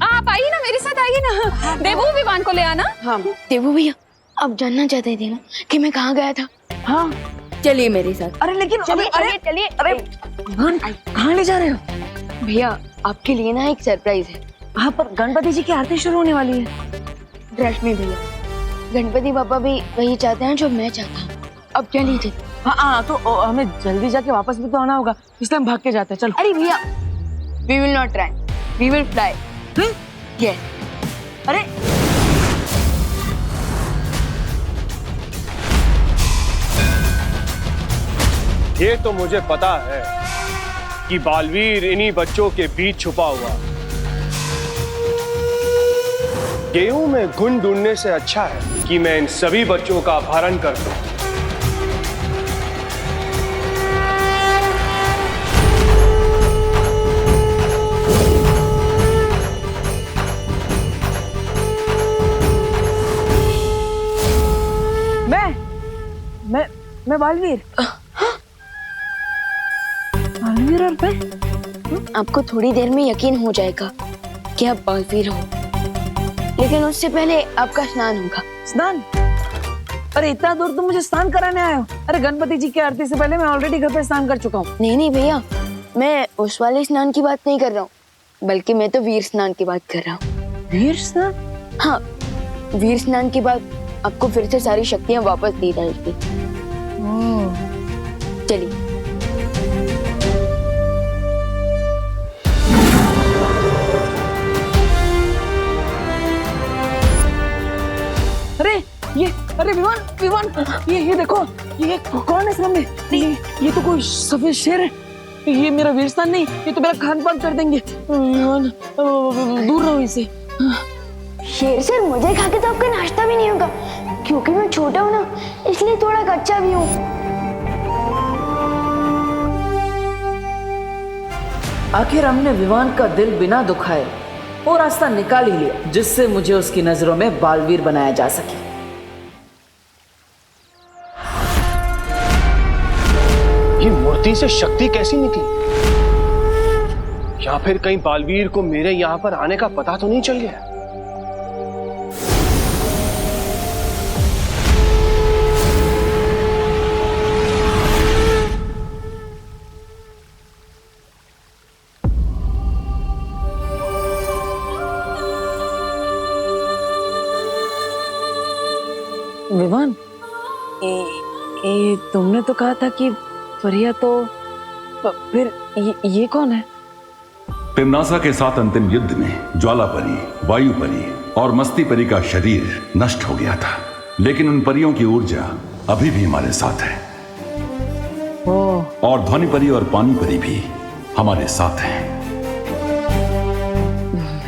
आप आइए ना, मेरे साथ आइए ना। देवू, विवान को ले आना। हाँ देवू भैया, आप जानना चाहते थे ना कि मैं कहाँ गया था? हाँ चलिए मेरे साथ। अरे लेकिन चलिए। अरे कहाँ ले जा रहे हो? भैया आपके लिए ना एक सरप्राइज है। हाँ पर गणपति जी की आरती शुरू होने वाली है। ट्रस्ट में भैया, गणपति पापा भी वही चाहते हैं जो मैं चाहता हूँ। अब क्या लीजिए। हाँ तो हमें जल्दी जाके वापस भी तो आना होगा, इसलिए हम भाग के जाते हैं। चलो। अरे भैया, we will not try, we will fly. Yes. अरे ये तो मुझे पता है कि बालवीर इन्हीं बच्चों के बीच छुपा हुआ। गेहूं में घुन ढूंढने से अच्छा है कि मैं इन सभी बच्चों का अपहरण कर दूं। मैं बालवीर। बालवीर और मैं? आपको थोड़ी देर में यकीन हो जाएगा कि आप बालवीर हो, लेकिन उससे पहले आपका स्नान होगा। स्नान? अरे इतना दूर तुम मुझे स्नान कराने आए हो? अरे गणपति जी की आरती से पहले मैं ऑलरेडी घर पे स्नान कर चुका हूँ। नहीं भैया, मैं उस वाले स्नान की बात नहीं कर रहा हूँ, बल्कि मैं तो वीर स्नान की बात कर रहा हूँ। वीर स्नान? हाँ, वीर स्नान के बाद आपको फिर से सारी शक्तियाँ वापस दी जाएगी। चलिए। अरे विवान ये देखो, ये कौन है सामने? ये तो कोई सफेद शेर है। ये मेरा वीर स्थान नहीं, ये तो मेरा खान पान कर देंगे। दूर रहो इसे। शेर सर, मुझे खा के तो आपका नाश्ता भी नहीं होगा, क्योंकि मैं छोटा हूँ ना, इसलिए थोड़ा कच्चा भी हूँ। आखिर हमने विवान का दिल बिना दुखाए वो रास्ता निकाल ही लिया जिससे मुझे उसकी नजरों में बालवीर बनाया जा सके। ये मूर्ति से शक्ति कैसी निकली? या फिर कहीं बालवीर को मेरे यहाँ पर आने का पता तो नहीं चल गया? विवान, ये तुमने तो कहा था कि फरिया, तो फिर ये कौन है? तिम्नासा के साथ अंतिम युद्ध में ज्वाला परी, वायु परी और मस्ती परी का शरीर नष्ट हो गया था, लेकिन उन परियों की ऊर्जा अभी भी हमारे साथ है। और ध्वनि परी और पानी परी भी हमारे साथ हैं।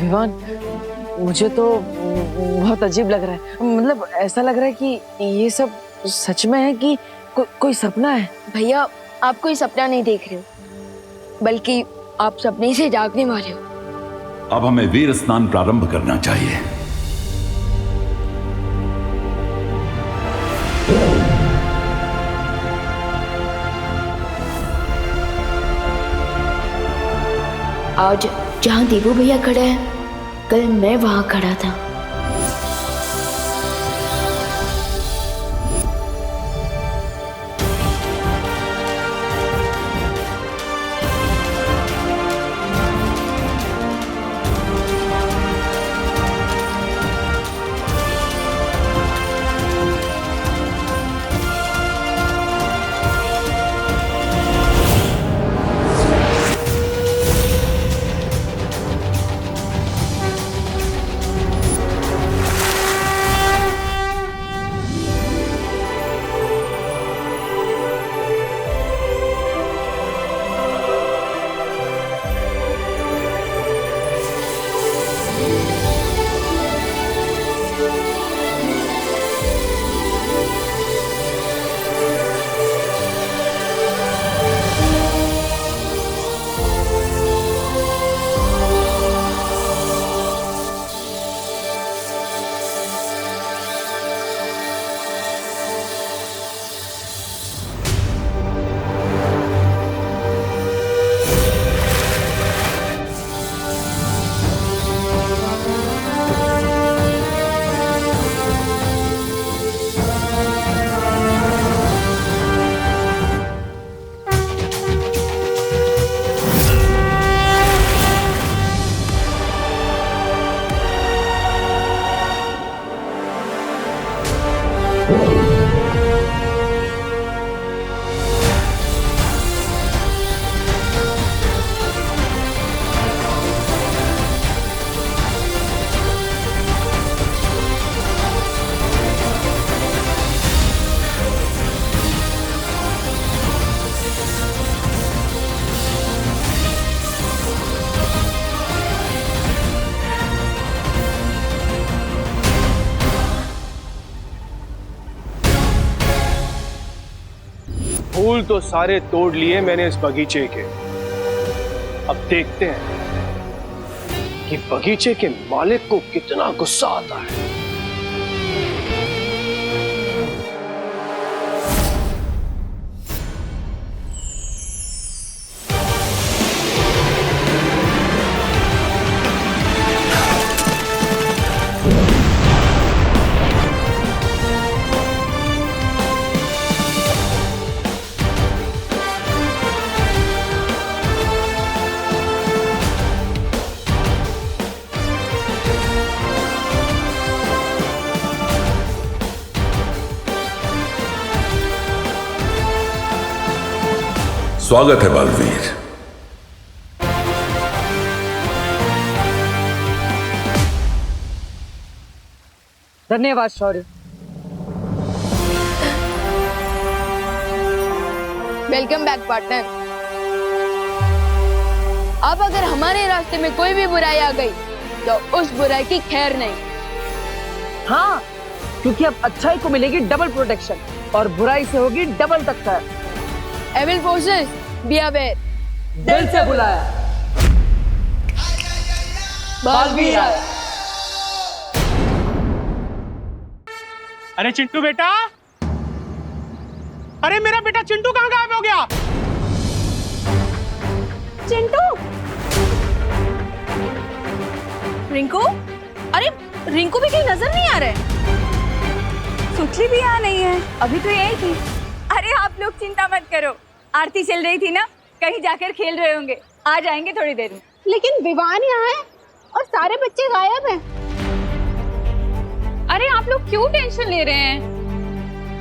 विवान, मुझे तो बहुत अजीब लग रहा है। मतलब ऐसा लग रहा है कि ये सब सच में है कि कोई सपना है। भैया, आप कोई सपना नहीं देख रहे हो, बल्कि आप सपने से जागने वाले हो। अब हमें वीर स्नान प्रारंभ करना चाहिए। आज जहाँ देवू भैया खड़ा है, कल मैं वहाँ खड़ा था। फूल तो सारे तोड़ लिए मैंने इस बगीचे के। अब देखते हैं कि बगीचे के मालिक को कितना गुस्सा आता है। स्वागत है बालवीर। धन्यवाद शौर्य। Welcome back partner. अब अगर हमारे रास्ते में कोई भी बुराई आ गई तो उस बुराई की खैर नहीं। हाँ, क्योंकि अब अच्छाई को मिलेगी डबल प्रोटेक्शन और बुराई से होगी डबल टक्कर। Evil forces be aware. दिल से बुलाया बालवीर आया। अरे चिंटू बेटा, अरे मेरा बेटा चिंटू कहाँ गायब हो गया? चिंटू, रिंकू, अरे रिंकू भी कहीं नजर नहीं आ रहा है। सुखली भी यहाँ नहीं है, अभी तो यही थी। अरे आप लोग चिंता मत करो, आरती चल रही थी ना, कहीं जाकर खेल रहे होंगे, आ जाएंगे थोड़ी देर में। लेकिन विवान यहाँ है और सारे बच्चे गायब हैं। अरे आप लोग क्यों टेंशन ले रहे हैं?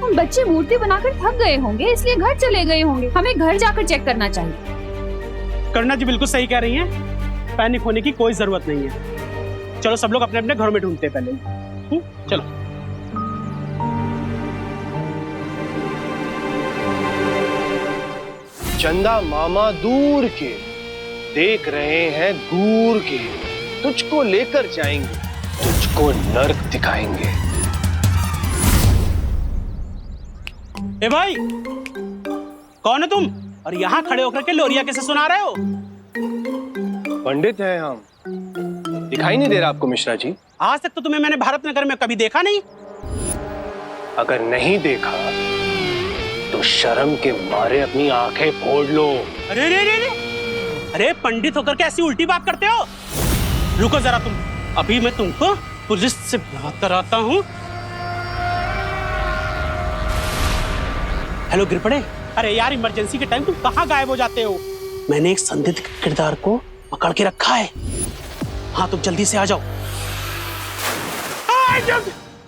हम बच्चे मूर्ति बनाकर थक गए होंगे, इसलिए घर चले गए होंगे। हमें घर जाकर चेक करना चाहिए। करुणा जी बिल्कुल सही कह रही हैं, पैनिक होने की कोई जरूरत नहीं है। चलो सब लोग अपने अपने घरों में ढूंढते हैं पहले। चलो। चंदा मामा दूर के देख रहे हैं, दूर के तुझको लेकर जाएंगे, तुझको नर्क दिखाएंगे। ए भाई, कौन है तुम? और यहाँ खड़े होकर के लोरिया कैसे सुना रहे हो? पंडित हैं हम, दिखाई नहीं दे रहा आपको मिश्रा जी? आज तक तो तुम्हें मैंने भारत नगर में कभी देखा नहीं। अगर नहीं देखा तो शर्म के मारे अपनी आंखें फोड़ लो। अरे रे रे रे, अरे पंडित होकर के ऐसी उल्टी बात करते हो? रुको जरा तुम, अभी मैं तुमको पुलिस से बात कराता हूँ। हेलो गिरपड़े, अरे यार इमरजेंसी के टाइम तुम कहाँ गायब हो जाते हो? मैंने एक संदिग्ध किरदार को पकड़ के रखा है। हाँ तुम जल्दी से आ जाओ।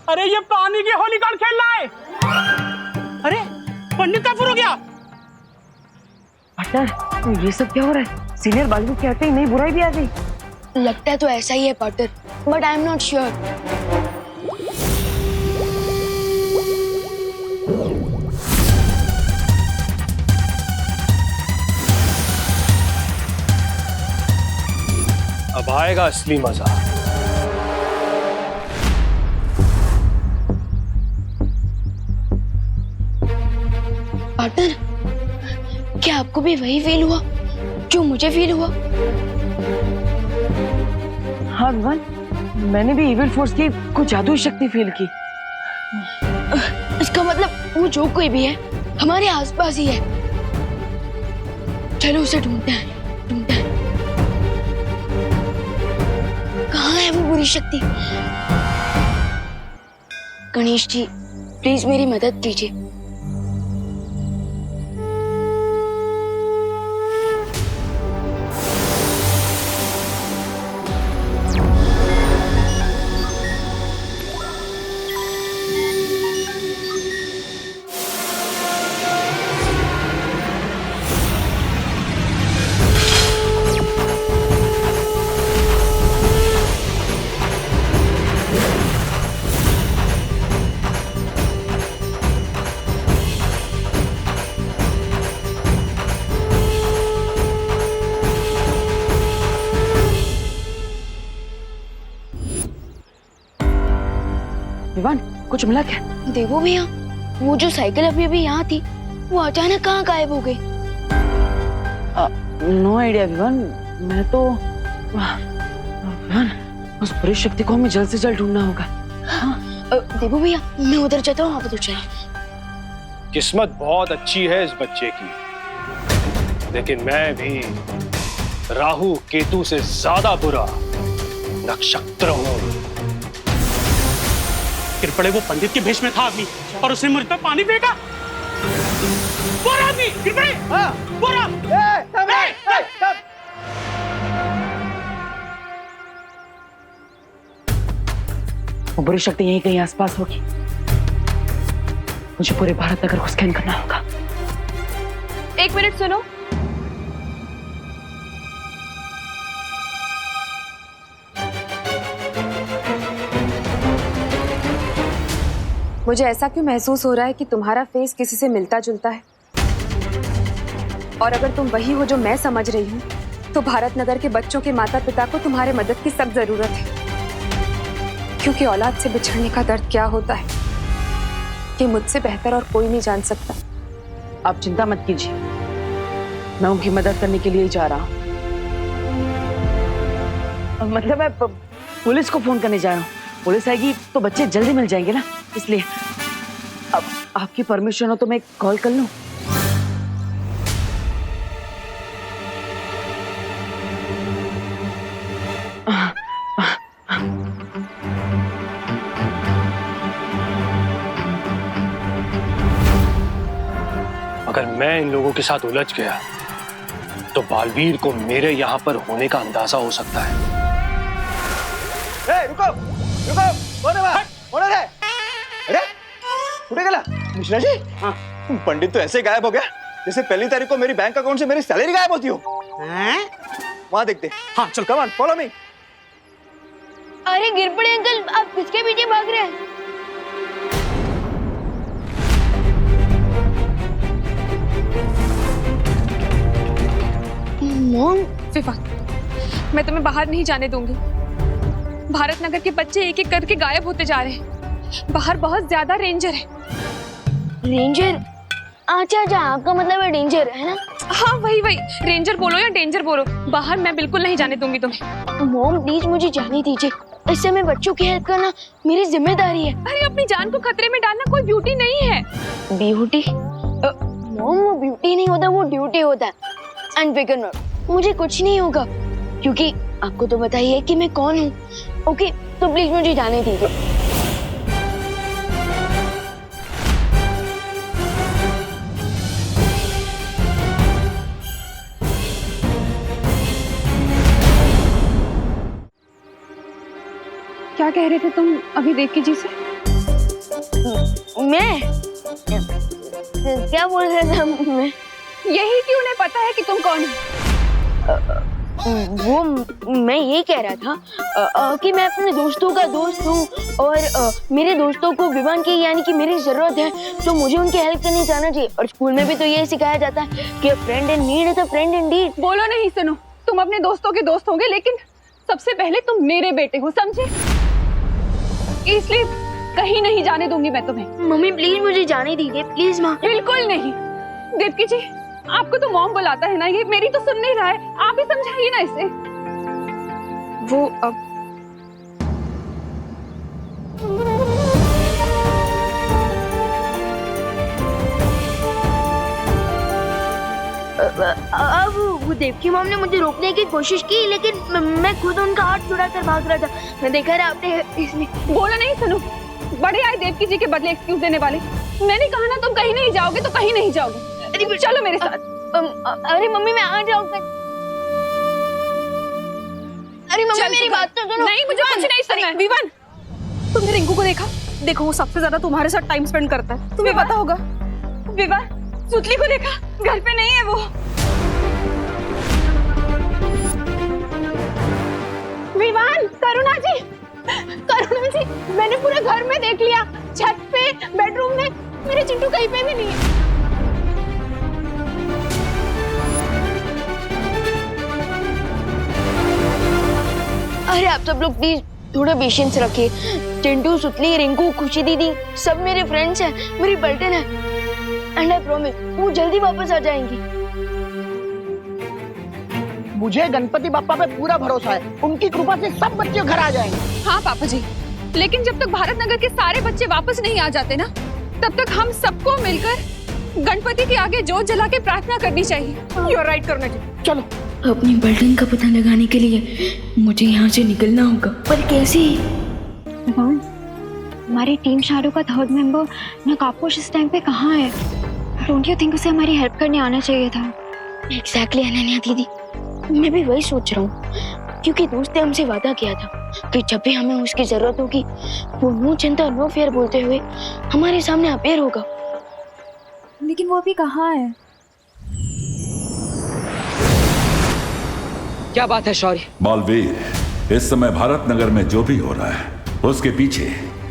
अरे ये पानी की होली कौन खेल रहा है? अरे पंडित कहाँ हो गया? पार्टनर ये सब क्या हो रहा है? सीनियर बालू के आते ही नई बुराई भी आ गई। लगता है तो ऐसा ही है partner, but I am not sure. अब आएगा असली मजा। पार्टनर, क्या आपको भी वही फील हुआ जो मुझे फील हुआ? हाँ विवान, मैंने भी इविल फोर्स की कुछ जादुई शक्ति फील की। इसका मतलब वो जो कोई भी है हमारे आसपास ही है। चलो उसे ढूंढते हैं। कहाँ है वो बुरी शक्ति? गणेश जी प्लीज मेरी मदद कीजिए। विवान कुछ मिला क्या? देखो भैया, वो जो साइकिल अभी अभी यहाँ थी वो अचानक कहाँ गायब हो गई? No idea Vivaan. मैं तो विवान, उस बुरी शक्ति को हमें जल्द से जल्द ढूंढना होगा। देखो भैया, मैं उधर जाता हूँ, आप उधर चलें। किस्मत बहुत अच्छी है इस बच्चे की, लेकिन मैं भी राहु केतु से ज्यादा बुरा नक्षत्र हूं। किरपड़े वो पंडित के भेष में था आदमी और उसने मुझ पर पानी फेंका। वो आदमी किरपड़े, वो वो बुरी शक्ति यहीं कहीं आसपास होगी। मुझे पूरे भारत नगर को स्कैन करना होगा। एक मिनट सुनो। मुझे ऐसा क्यों महसूस हो रहा है कि तुम्हारा फेस किसी से मिलता जुलता है, और अगर तुम वही हो जो मैं समझ रही हूँ तो भारत नगर के बच्चों के माता पिता को तुम्हारे मदद की सख्त जरूरत है, क्योंकि औलाद से बिछड़ने का दर्द क्या होता है ये मुझसे बेहतर और कोई नहीं जान सकता। आप चिंता मत कीजिए, मैं उनकी मदद करने के लिए ही जा रहा हूँ। मतलब मैं पुलिस को फोन करने जा रहा हूँ। पुलिस आएगी तो बच्चे जल्दी मिल जाएंगे ना, इसलिए अब आपकी परमिशन हो तो मैं कॉल कर लूं? अगर मैं इन लोगों के साथ उलझ गया तो बालवीर को मेरे यहां पर होने का अंदाजा हो सकता है। रुको रुको, कौन है? अरे उठे गला मिश्रा जी। हाँ। पंडित तो ऐसे गायब हो गया जैसे पहली तारीख को मेरी बैंक अकाउंट से मेरी सैलरी गायब होती हो। वहां देखते। हाँ चल, कम ऑन, फॉलो मी। अरे गिरपड़े अंकल, आप किसके पीछे भाग रहे हैं? मॉम, विवान, मैं तुम्हें बाहर नहीं जाने दूंगी। भारत नगर के बच्चे एक एक करके गायब होते जा रहे हैं। बाहर बहुत ज्यादा रेंजर है। रेंजर? अच्छा, आपका मतलब है डेंजर, है ना? हाँ वही रेंजर बोलो या डेंजर बोलो, बाहर मैं बिल्कुल नहीं जाने दूंगी तुम्हें। मॉम प्लीज मुझे जाने दीजिए, इससे मैं बच्चों की हेल्प करना मेरी जिम्मेदारी है। अरे अपनी जान को खतरे में डालना कोई ब्यूटी नहीं है। ब्यूटी? मॉम वो ब्यूटी नहीं होता, वो ड्यूटी होता है। एंड मुझे कुछ नहीं होगा, क्योंकि आपको तो पता ही है कि मैं कौन हूँ। ओके, तो प्लीज मुझे जाने दीजिए। क्या कह रहे थे तुम अभी देवकी जी से? मैं क्या बोल रहे थे मैं? यही कि उन्हें पता है कि तुम कौन हो। वो मैं ये कह रहा था कि मैं अपने दोस्तों का दोस्त हूँ और मेरे दोस्तों को विवान की यानी कि मेरी जरूरत है, तो मुझे उनकी हेल्प करनी जाना चाहिए। और स्कूल में भी तो ये सिखाया जाता है कि friend in need is a friend Indeed. बोलो नहीं सुनो, तुम अपने दोस्तों के दोस्त होंगे, लेकिन सबसे पहले तुम मेरे बेटे हो, समझे? इसलिए कहीं नहीं जाने दूंगी मैं तुम्हें। मम्मी प्लीज मुझे जाने दीजिए, प्लीज माँ। बिल्कुल नहीं। देवकी जी, आपको तो मॉम बुलाता है ना, ये मेरी तो सुन नहीं रहा है, आप ही समझाइए ना इसे। वो अब वो देवकी मॉम ने मुझे रोकने की कोशिश की, लेकिन मैं खुद उनका हाथ छुड़ाकर भाग रहा था। मैं देखा रहा आपने इसलिए। बोला नहीं सुनो, बड़े आए देवकी जी के बदले एक्सक्यूज देने वाले। मैंने कहा ना तुम कहीं नहीं जाओगे तो कहीं नहीं जाओगे। अरे चलो मेरे साथ। अरे मम्मी मैं आ जाऊंगा। अरे मम्मी मेरी बात तो सुनो। नहीं, मुझे कुछ नहीं सुनना है। विवान, तुमने रिंकू को देखा? देखो वो सबसे ज्यादा तुम्हारे साथ टाइम स्पेंड करता है, तुम्हें पता होगा। विवान, सुतली को देखा? घर पे नहीं है वो। विवान, करुणा जी, करुणा जी, मैंने पूरे घर में देख लिया, छत पे, बेडरूम में, मेरे चिंटू कहीं पे भी नहीं है। अरे आप सब लोग प्लीज थोड़ा पेशेंस रखिए। चिंटू, सुतली, रिंकू, खुशी दीदी सब मेरे फ्रेंड्स हैं, मेरी पलटन है। एंड आई प्रॉमिस वो जल्दी वापस आ जाएंगी। मुझे गणपति बप्पा पे पूरा भरोसा है, उनकी कृपा से सब बच्चे घर आ जाएंगे। हाँ पापा जी, लेकिन जब तक भारत नगर के सारे बच्चे वापस नहीं आ जाते ना, तब तक हम सबको मिलकर गणपति के आगे जोत जला के प्रार्थना करनी चाहिए। यू आर राइट करुणा जी, चलो। अपनी पलटन का पता लगाने के लिए मुझे यहाँ से निकलना होगा, पर कैसे? हमारी टीम शैडो का थर्ड मेंबर नकाबपोश इस टाइम पे कहाँ है? डोंट यू थिंक उसे हमारी हेल्प करने आना चाहिए था? एग्जैक्टली अनन्या दीदी, मैं भी वही सोच रहा हूँ, क्योंकि दोस्त ने हमसे वादा किया था कि जब भी हमें उसकी जरूरत होगी वो नो चिंता नो फेयर बोलते हुए हमारे सामने अपेयर होगा। लेकिन वो अभी कहाँ है? क्या बात है शौर्य? बालवीर, इस समय भारत नगर में जो भी हो रहा है उसके पीछे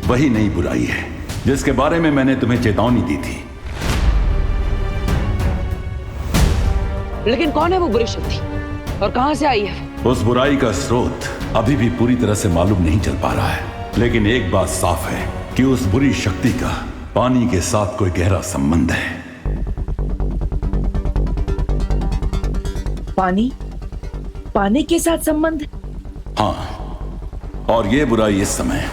वही नई बुराई है जिसके बारे में मैंने तुम्हें चेतावनी दी थी। लेकिन कौन है वो बुरी शक्ति और कहां से आई है? उस बुराई का स्रोत अभी भी पूरी तरह से मालूम नहीं चल पा रहा है, लेकिन एक बात साफ है कि उस बुरी शक्ति का पानी के साथ कोई गहरा संबंध है। पानी के साथ संबंध? हाँ, और ये बुराई इस समय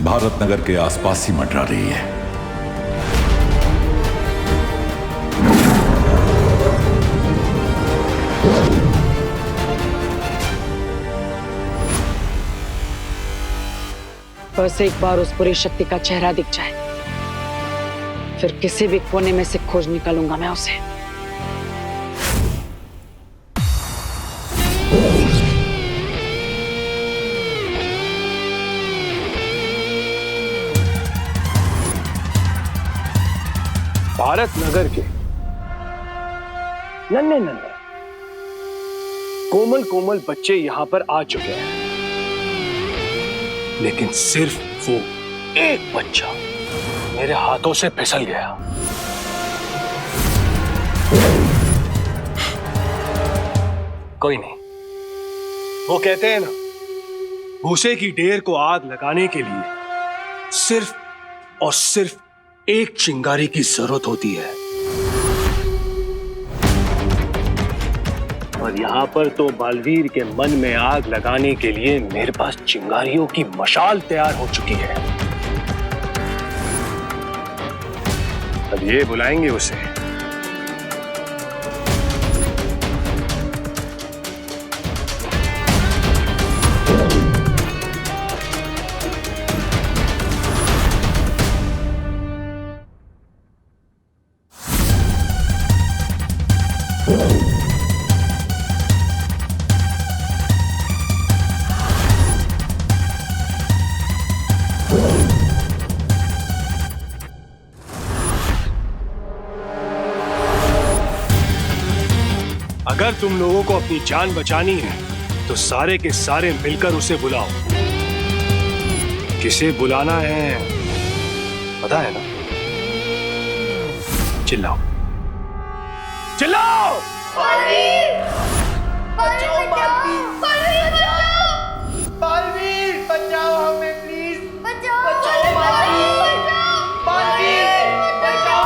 भारत नगर के आसपास ही मंडरा रही है। बस एक बार उस बुरी शक्ति का चेहरा दिख जाए, फिर किसी भी कोने में से खोज निकालूंगा मैं उसे। भारत नगर के नन्हे नन्हे कोमल कोमल बच्चे यहां पर आ चुके हैं, लेकिन सिर्फ वो एक बच्चा मेरे हाथों से फिसल गया। कोई नहीं, वो कहते हैं ना, भूसे की ढेर को आग लगाने के लिए सिर्फ और सिर्फ एक चिंगारी की जरूरत होती है, और यहाँ पर तो बालवीर के मन में आग लगाने के लिए मेरे पास चिंगारियों की मशाल तैयार हो चुकी है। अब ये बुलाएंगे उसे, अगर तुम लोगों को अपनी जान बचानी है तो सारे के सारे मिलकर उसे बुलाओ। किसे बुलाना है पता है ना? चिल्लाओ चिल्लाओ। बालवीर बचाओ हमें प्लीज, बचाओ बालवीर, बालवीर बचाओ,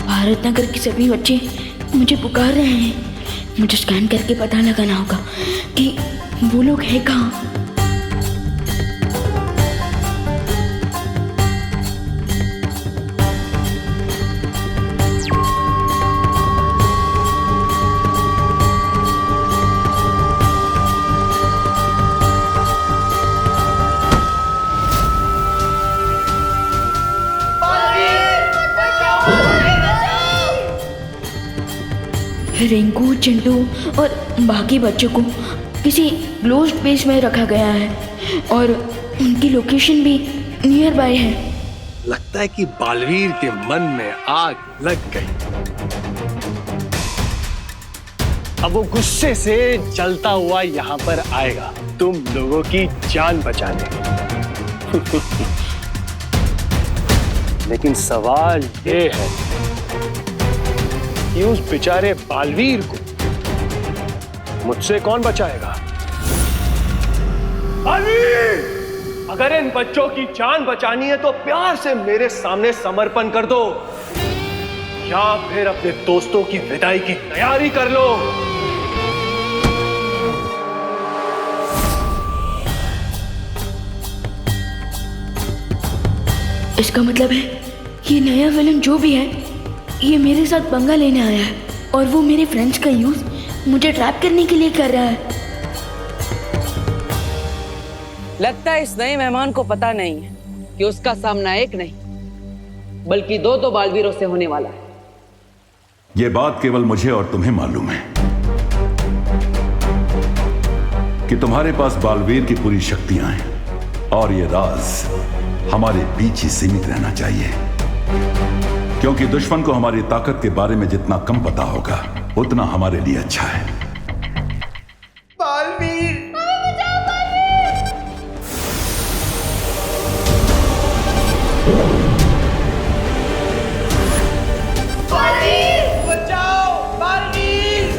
भारत नगर के सभी बच्चे मुझे पुकार रहे हैं। मुझे स्कैन करके पता लगाना होगा कि वो लोग हैं कहाँ। रिंकू, चिंटू और बाकी बच्चों को किसी क्लोज्ड प्लेस में रखा गया है और उनकी लोकेशन भी नियर बाय है। लगता है कि बालवीर के मन में आग लग गई। अब वो गुस्से से जलता हुआ यहाँ पर आएगा तुम लोगों की जान बचाने। लेकिन सवाल ये है कि उस बेचारे बालवीर को मुझसे कौन बचाएगा? बालवीर, अगर इन बच्चों की जान बचानी है तो प्यार से मेरे सामने समर्पण कर दो या फिर अपने दोस्तों की विदाई की तैयारी कर लो। इसका मतलब है ये नया विलन जो भी है ये मेरे साथ पंगा लेने आया है और वो मेरे फ्रेंड्स का यूज मुझे ट्रैप करने के लिए कर रहा है। लगता है इस नए मेहमान को पता नहीं है कि उसका सामना एक नहीं बल्कि दो बालवीरों से होने वाला है। यह बात केवल मुझे और तुम्हें मालूम है कि तुम्हारे पास बालवीर की पूरी शक्तियां हैं और यह राज हमारे बीच ही सीमित रहना चाहिए, क्योंकि दुश्मन को हमारी ताकत के बारे में जितना कम पता होगा उतना हमारे लिए अच्छा है। बालवीर, बालवीर बचाओ, बालवीर।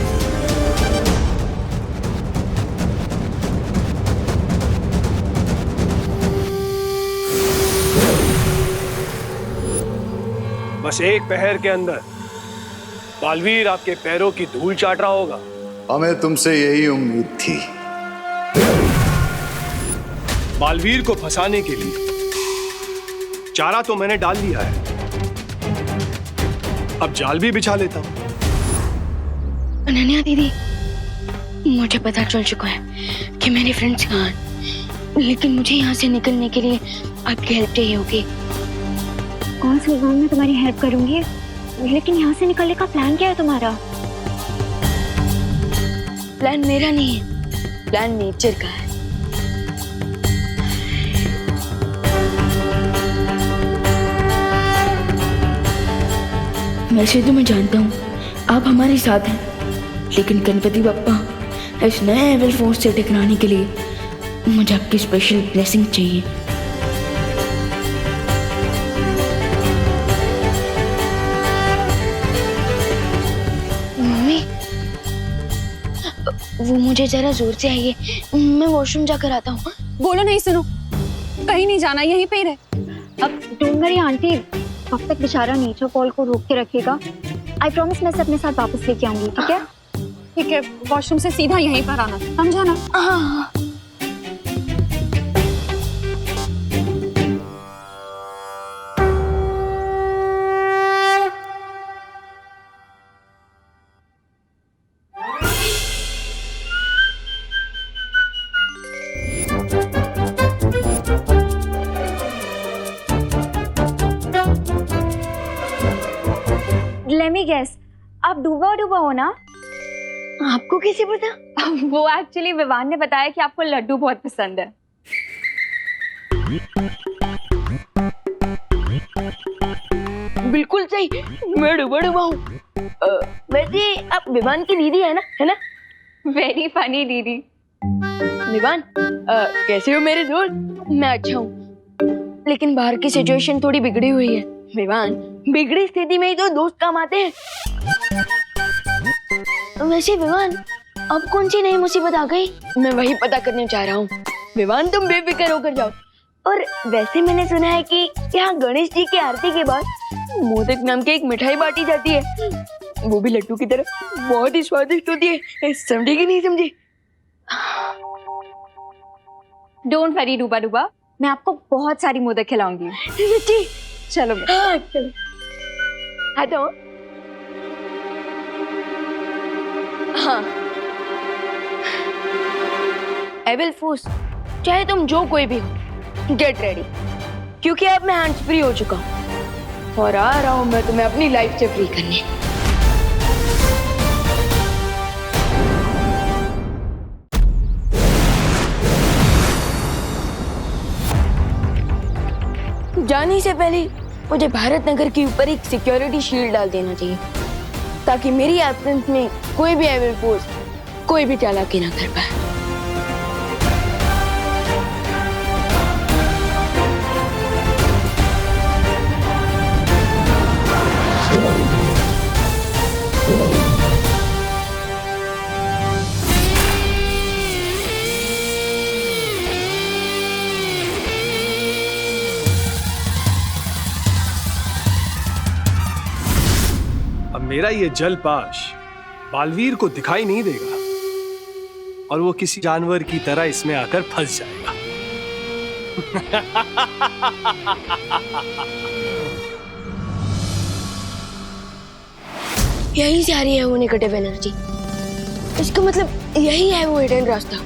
बस एक पहर के अंदर बालवीर आपके पैरों की धूल चाट रहा होगा। हमें तुमसे यही उम्मीद थी। बालवीर को फंसाने के लिए चारा तो मैंने डाल लिया है, अब जाल भी बिछा लेता हूं। अनन्या दीदी, मुझे पता चल चुका है कि मेरे फ्रेंड्स कहाँ हैं, लेकिन मुझे यहाँ से निकलने के लिए आपकी हेल्प चाहिए होगी। कौन सी बात में तुम्हारी हेल्प करूंगी, लेकिन यहाँ से निकलने का प्लान क्या है तुम्हारा? प्लान मेरा नहीं है, प्लान नेचर का है। वैसे तो मैं जानता हूँ आप हमारे साथ हैं, लेकिन गणपति बप्पा इस नए एविल फोर्स से टकराने के लिए मुझे आपकी स्पेशल ब्लेसिंग चाहिए। मम्मी, वो मुझे जरा जोर से आइए, मैं वॉशरूम जाकर आता हूँ। बोलो नहीं, सुनो, कहीं नहीं जाना, यहीं पे ही रहे। अब डोंट वरी आंटी, अब तक बेचारा नेचर कॉल को रोक के रखेगा। आई प्रॉमिस मैं अपने साथ वापस लेके आऊंगी, ठीक है? ठीक है, वॉशरूम से सीधा यहीं पर आना, समझा ना? हाँ। Let me guess, आप डूबा डूबा हो ना? आपको कैसे पता? वो एक्चुअली विवान ने बताया कि आपको लड्डू बहुत पसंद है। बिल्कुल सही, मैं डूबा डूबा हूँ। वैसे आप विवान की दीदी है ना? वेरी फनी दीदी। विवान, कैसे हो मेरे दोस्त? मैं अच्छा हूँ, लेकिन बाहर की सिचुएशन थोड़ी बिगड़ी हुई है। विवान, बिगड़ी स्थिति में ही तो दोस्त काम आते हैं। वैसे विवान, अब कौन सी नई मुसीबत आ गई? मैं वही पता करने चाह रहा हूँ। विवान, तुम बेफिक्र होकर जाओ। और वैसे मैंने सुना है कि यहाँ गणेश जी की आरती के बाद मोदक नाम की एक मिठाई बांटी जाती है, वो भी लड्डू की तरह, बहुत ही स्वादिष्ट होती है। समझी कि नहीं समझी? डोंट वरी डूबा डूबा, मैं आपको बहुत सारी मोदक खिलाऊंगी। चलो चलो। हाँ तो हाँ, आई विल फोर्स, चाहे तुम जो कोई भी हो, गेट रेडी, क्योंकि अब मैं हैंड्स फ्री हो चुका हूँ और आ रहा हूं मैं तुम्हें अपनी लाइफ से फ्री करने। जाने से पहले मुझे भारत नगर के ऊपर एक सिक्योरिटी शील्ड डाल देना चाहिए, ताकि मेरी एब्सेंस में कोई भी एविल फोर्स कोई भी चालाकी ना कर पाए। अब मेरा ये जलपाश बालवीर को दिखाई नहीं देगा और वो किसी जानवर की तरह इसमें आकर फंस जाएगा। यहीं से आ रही है वो नेगेटिव एनर्जी। इसका मतलब यही है वो हिडन रास्ता।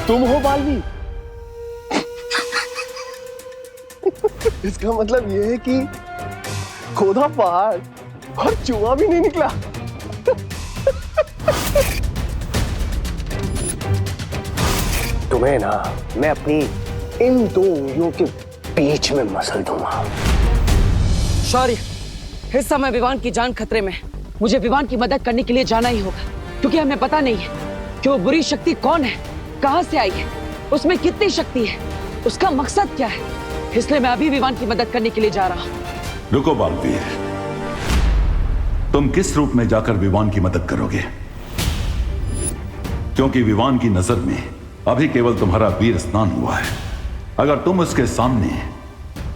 तुम हो बालवीर? इसका मतलब ये है कि खोदा पहाड़ और चूहा भी नहीं निकला। तुम्हें ना मैं अपनी इन दो उंगलियों के बीच में मसल दूंगा। शौर्य, इस समय विवान की जान खतरे में। मुझे विवान की मदद करने के लिए जाना ही होगा, क्योंकि हमें पता नहीं है कि वो बुरी शक्ति कौन है, कहां से आई है, उसमें कितनी शक्ति है, उसका मकसद क्या है। इसलिए मैं अभी विवान की मदद करने के लिए जा रहा हूं। रुको बालवीर, तुम किस रूप में जाकर विवान की मदद करोगे? क्योंकि विवान की नजर में अभी केवल तुम्हारा वीर स्नान हुआ है। अगर तुम उसके सामने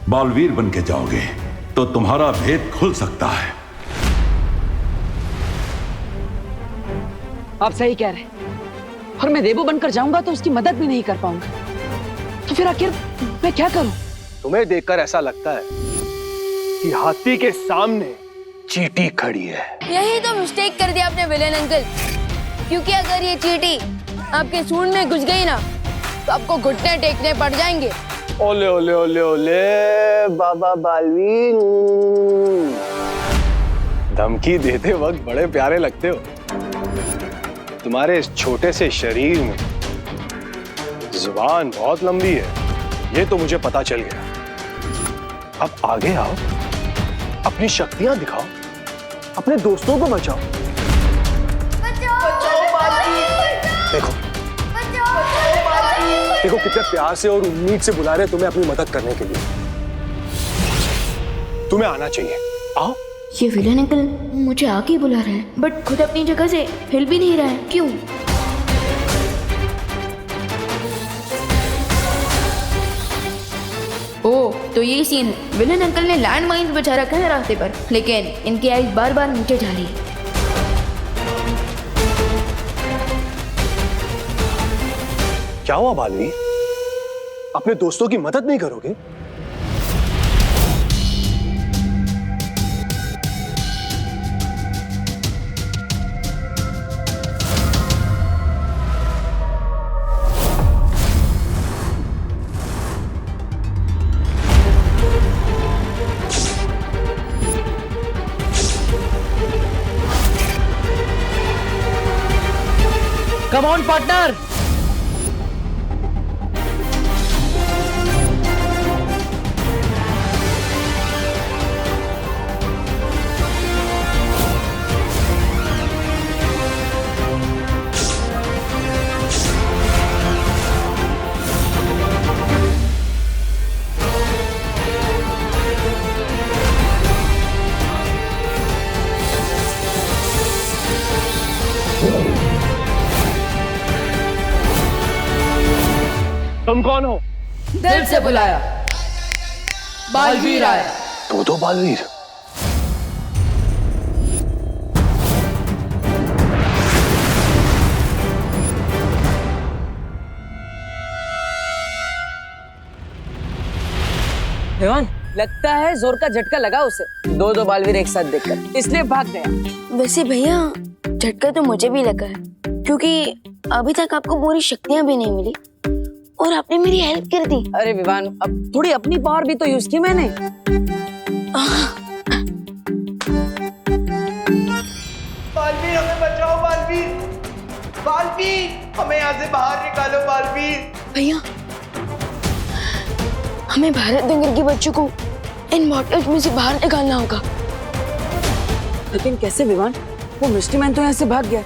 बालवीर बन के जाओगे तो तुम्हारा भेद खुल सकता है। आप सही कह रहे हैं, और मैं देवू बनकर जाऊंगा तो उसकी मदद भी नहीं कर पाऊंगा। तो फिर आखिर मैं क्या करूं? तुम्हें देखकर ऐसा लगता है कि हाथी के सामने चींटी खड़ी है। यही तो मिस्टेक कर दिया आपने विलेन अंकल, क्योंकि अगर ये चींटी आपके सूंड में घुस गई ना तो आपको घुटने टेकने पड़ जाएंगे। ओले ओले ओले ओले बाबा बालवीर, धमकी देते वक्त बड़े प्यारे लगते हो। तुम्हारे इस छोटे से शरीर में जुबान बहुत लंबी है, ये तो मुझे पता चल गया। अब आगे आओ, अपनी शक्तियां दिखाओ, अपने दोस्तों को बचाओ। देखो देखो कितने प्यार से और उम्मीद से बुला रहे तुम्हें अपनी मदद करने के लिए। तुम्हें आना चाहिए, आओ। ये विलेन अंकल मुझे आके बुला रहा है, बट खुद अपनी जगह से हिल भी नहीं रहा है, क्यों? ओ तो ये सीन विलन अंकल ने लैंड माइन्स बचा रखा है रास्ते पर, लेकिन इनकी आइज बार बार नीचे जा रही है। क्या हुआ बालवी? अपने दोस्तों की मदद नहीं करोगे? Come on partner. तुम कौन हो? दिल से बुलाया, बालवीर आया। दो बालवीर? विवान, लगता है जोर का झटका लगा उसे, दो बालवीर एक साथ देखकर, इसलिए भाग गया। वैसे भैया झटका तो मुझे भी लगा है, क्योंकि अभी तक आपको पूरी शक्तियां भी नहीं मिली और आपने मेरी हेल्प कर दी। अरे विवान, अब थोड़ी अपनी पावर भी तो यूज की मैंने। बालवीर हमें बचाओ, बालवीर, बालवीर हमें यहाँ से बाहर निकालो, बालवीर। भैया हमें भारत नगर के बच्चों को इन बॉटल्स में से बाहर निकालना होगा। लेकिन कैसे विवान? वो मिस्ट्री मैन तो यहाँ से भाग गया,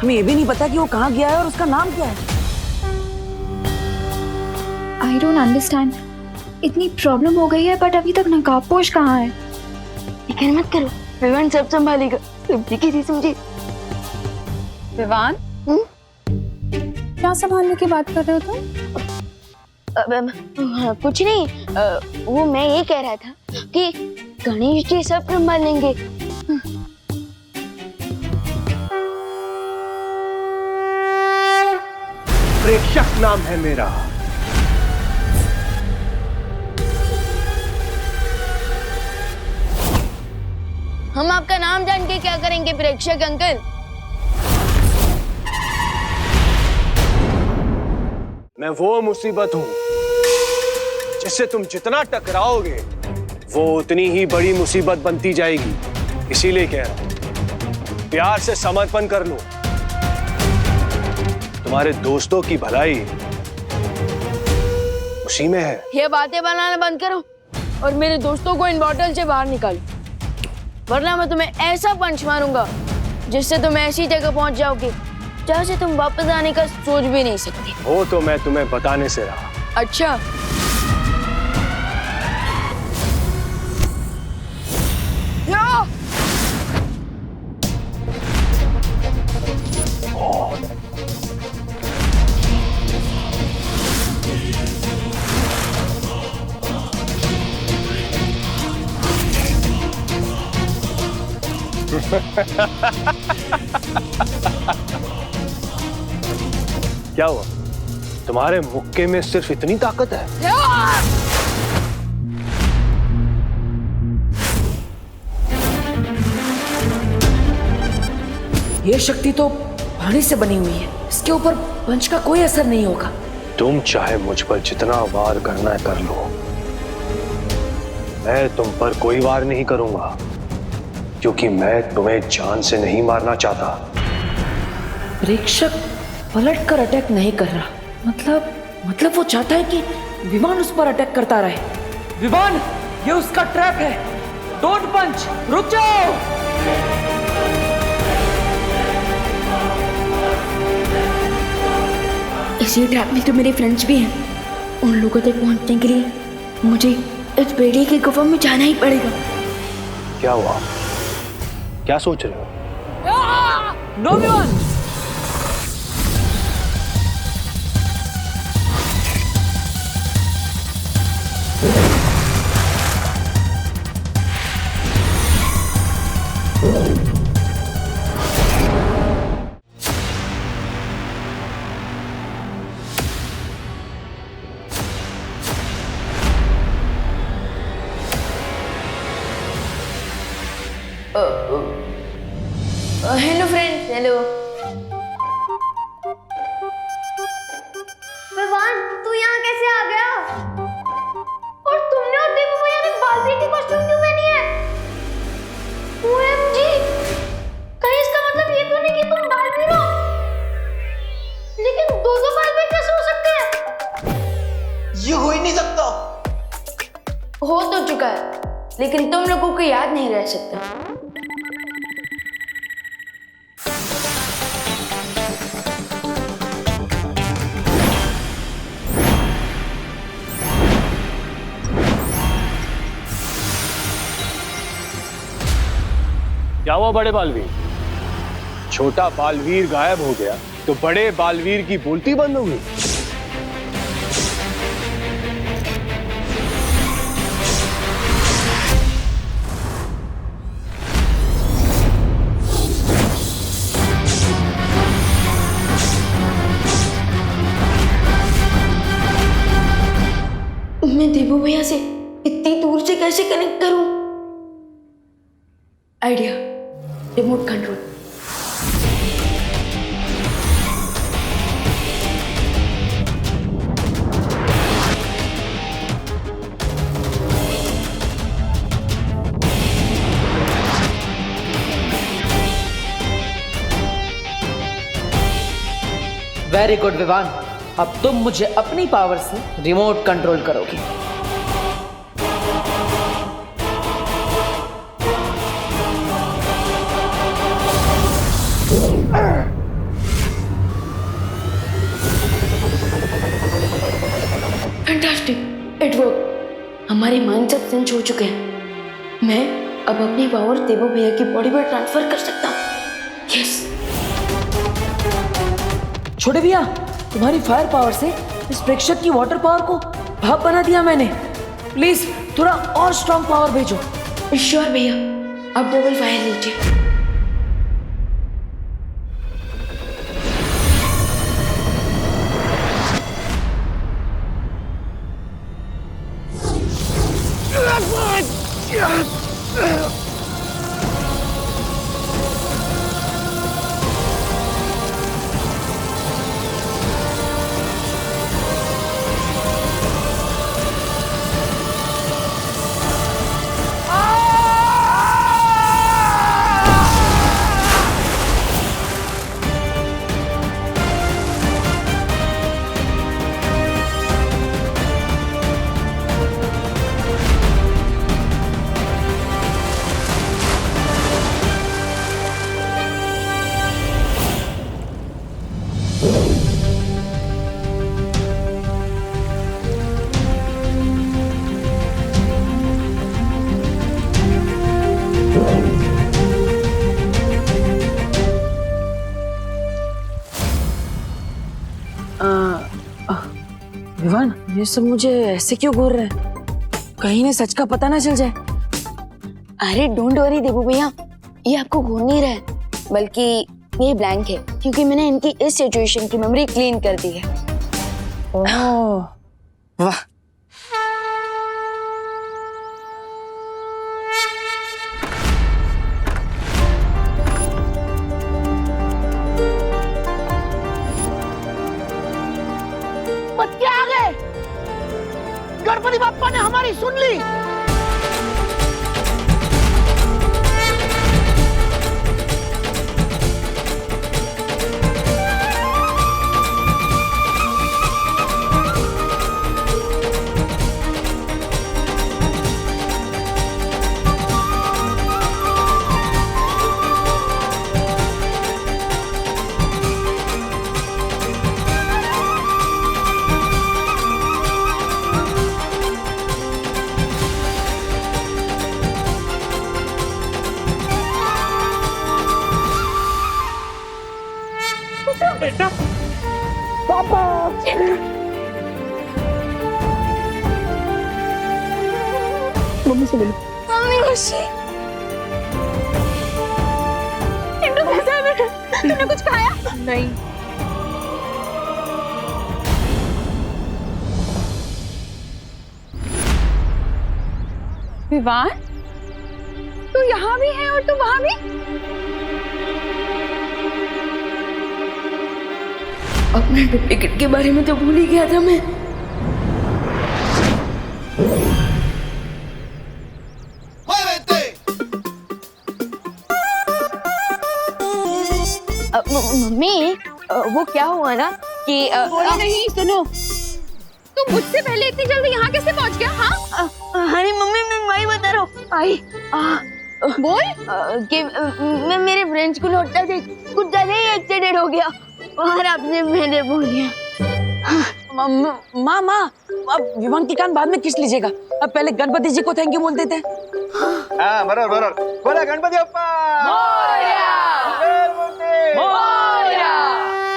हमें ये भी नहीं पता कि वो कहाँ गया है और उसका नाम क्या है। I don't understand. इतनी प्रॉब्लम हो गई है बट अभी तक नकाबपोश कहाँ है? फिक्र मत करो, विवान सब संभालेगा। समझी कि नहीं समझी? विवान क्या संभालने की बात कर रहे हो तुम? कुछ नहीं, वो मैं ये कह रहा था कि गणेश जी सब संभाल लेंगे। प्रेक्षक नाम है मेरा। हम आपका नाम जान के क्या करेंगे प्रेक्षक अंकल? मैं वो मुसीबत हूं जिससे तुम जितना टकराओगे वो उतनी ही बड़ी मुसीबत बनती जाएगी। इसीलिए कह रहा हूं, प्यार से समर्पण कर लो। तुम्हारे दोस्तों की भलाई उसी में है। ये बातें बनाना बंद करो और मेरे दोस्तों को इन बॉटल से बाहर निकालो, वरना मैं तुम्हें ऐसा पंच मारूंगा जिससे तुम ऐसी जगह पहुंच जाओगे जहां से तुम वापस आने का सोच भी नहीं सकते। वो तो मैं तुम्हें बताने से रहा। अच्छा, क्या हुआ? तुम्हारे मुक्के में सिर्फ इतनी ताकत है? ये शक्ति तो पानी से बनी हुई है, इसके ऊपर पंच का कोई असर नहीं होगा। तुम चाहे मुझ पर जितना वार करना है कर लो, मैं तुम पर कोई वार नहीं करूंगा, क्योंकि मैं तुम्हें जान से नहीं मारना चाहता। प्रेक्षक पलट कर अटैक नहीं कर रहा, मतलब वो चाहता है कि विमान उस पर अटैक करता रहे। विमान, ये उसका ट्रैप है, डोंट पंच, रुक जाओ। इसी ट्रैप में तो मेरे फ्रेंड्स भी हैं। उन लोगों तक पहुंचने के लिए मुझे इस बेड़े की गुफा में जाना ही पड़ेगा। क्या हुआ? क्या सोच रहे हो? नो विमान। Hello friend, hello. विवान, तू यहाँ कैसे आ गया? और तुमने और देवू भैया ने बालवीर की कॉस्ट्यूम क्यों पहनी है? OMG! कहीं इसका मतलब ये तो नहीं कि तुम बालवीर हो? लेकिन दो बालवीर कैसे हो सकते हैं? ये हो ही नहीं सकता। हो तो चुका है, लेकिन तुम लोगों को याद नहीं रह सकता। क्या हुआ बड़े बालवीर? छोटा बालवीर गायब हो गया तो बड़े बालवीर की बोलती बंद हो गई। मैं देवू भैया से इतनी दूर से कैसे कनेक्ट करूं? Idea, remote control. Very good Vivaan, अब तुम मुझे अपनी पावर से रिमोट कंट्रोल करोगी। Fantastic, it work. हमारे माइंड सब सेंस हो चुके हैं। मैं अब अपनी पावर देवू भैया की बॉडी में ट्रांसफर कर सकता हूँ। यस। छोटे भैया, तुम्हारी फायर पावर से इस प्रेक्षक की वाटर पावर को भाप बना दिया मैंने। प्लीज थोड़ा और स्ट्रॉन्ग पावर भेजो। श्योर भैया, अब डबल फायर लीजिए। विवान, ये सब मुझे ऐसे क्यों घूर रहे हैं? कहीं ने सच का पता ना चल जाए। अरे डोंट वरी देवू भैया, ये आपको घूर नहीं रहा है, बल्कि ये ब्लैंक है क्योंकि मैंने इनकी इस सिचुएशन की मेमोरी क्लीन कर दी है। ओह, वाह। बच्चे आ गए। गणपति बाप्पा ने हमारी सुन ली। बेटा, पापा, मम्मी से मिलो। मम्मी खुशी, चिंटू कैसा है बेटा? तूने कुछ खाया? नहीं। विवान, तू यहाँ भी है और तू वहां भी। अपने डुप्लीकेट के बारे में तो भूल ही गया था मैं। मम्मी वो क्या हुआ ना कि बोलो नहीं, सुनो, तुम मुझसे पहले इतनी जल्दी यहाँ कैसे पहुँच गया? हाँ अरे मम्मी मैं वही बता रहा हूँ। आई बोल कि मैं मेरे फ्रेंड्स को लौटता थे, कुछ ज्यादा ही एक्सीडेंट हो गया और आपसे मैंने बोल दिया। माँ माँ अब विवान के कान बाद में किस लीजिएगा, अब पहले गणपति जी को थैंक यू बोल देते हैं। हाँ बरोबर बरोबर, बोला गणपति बप्पा मोरया।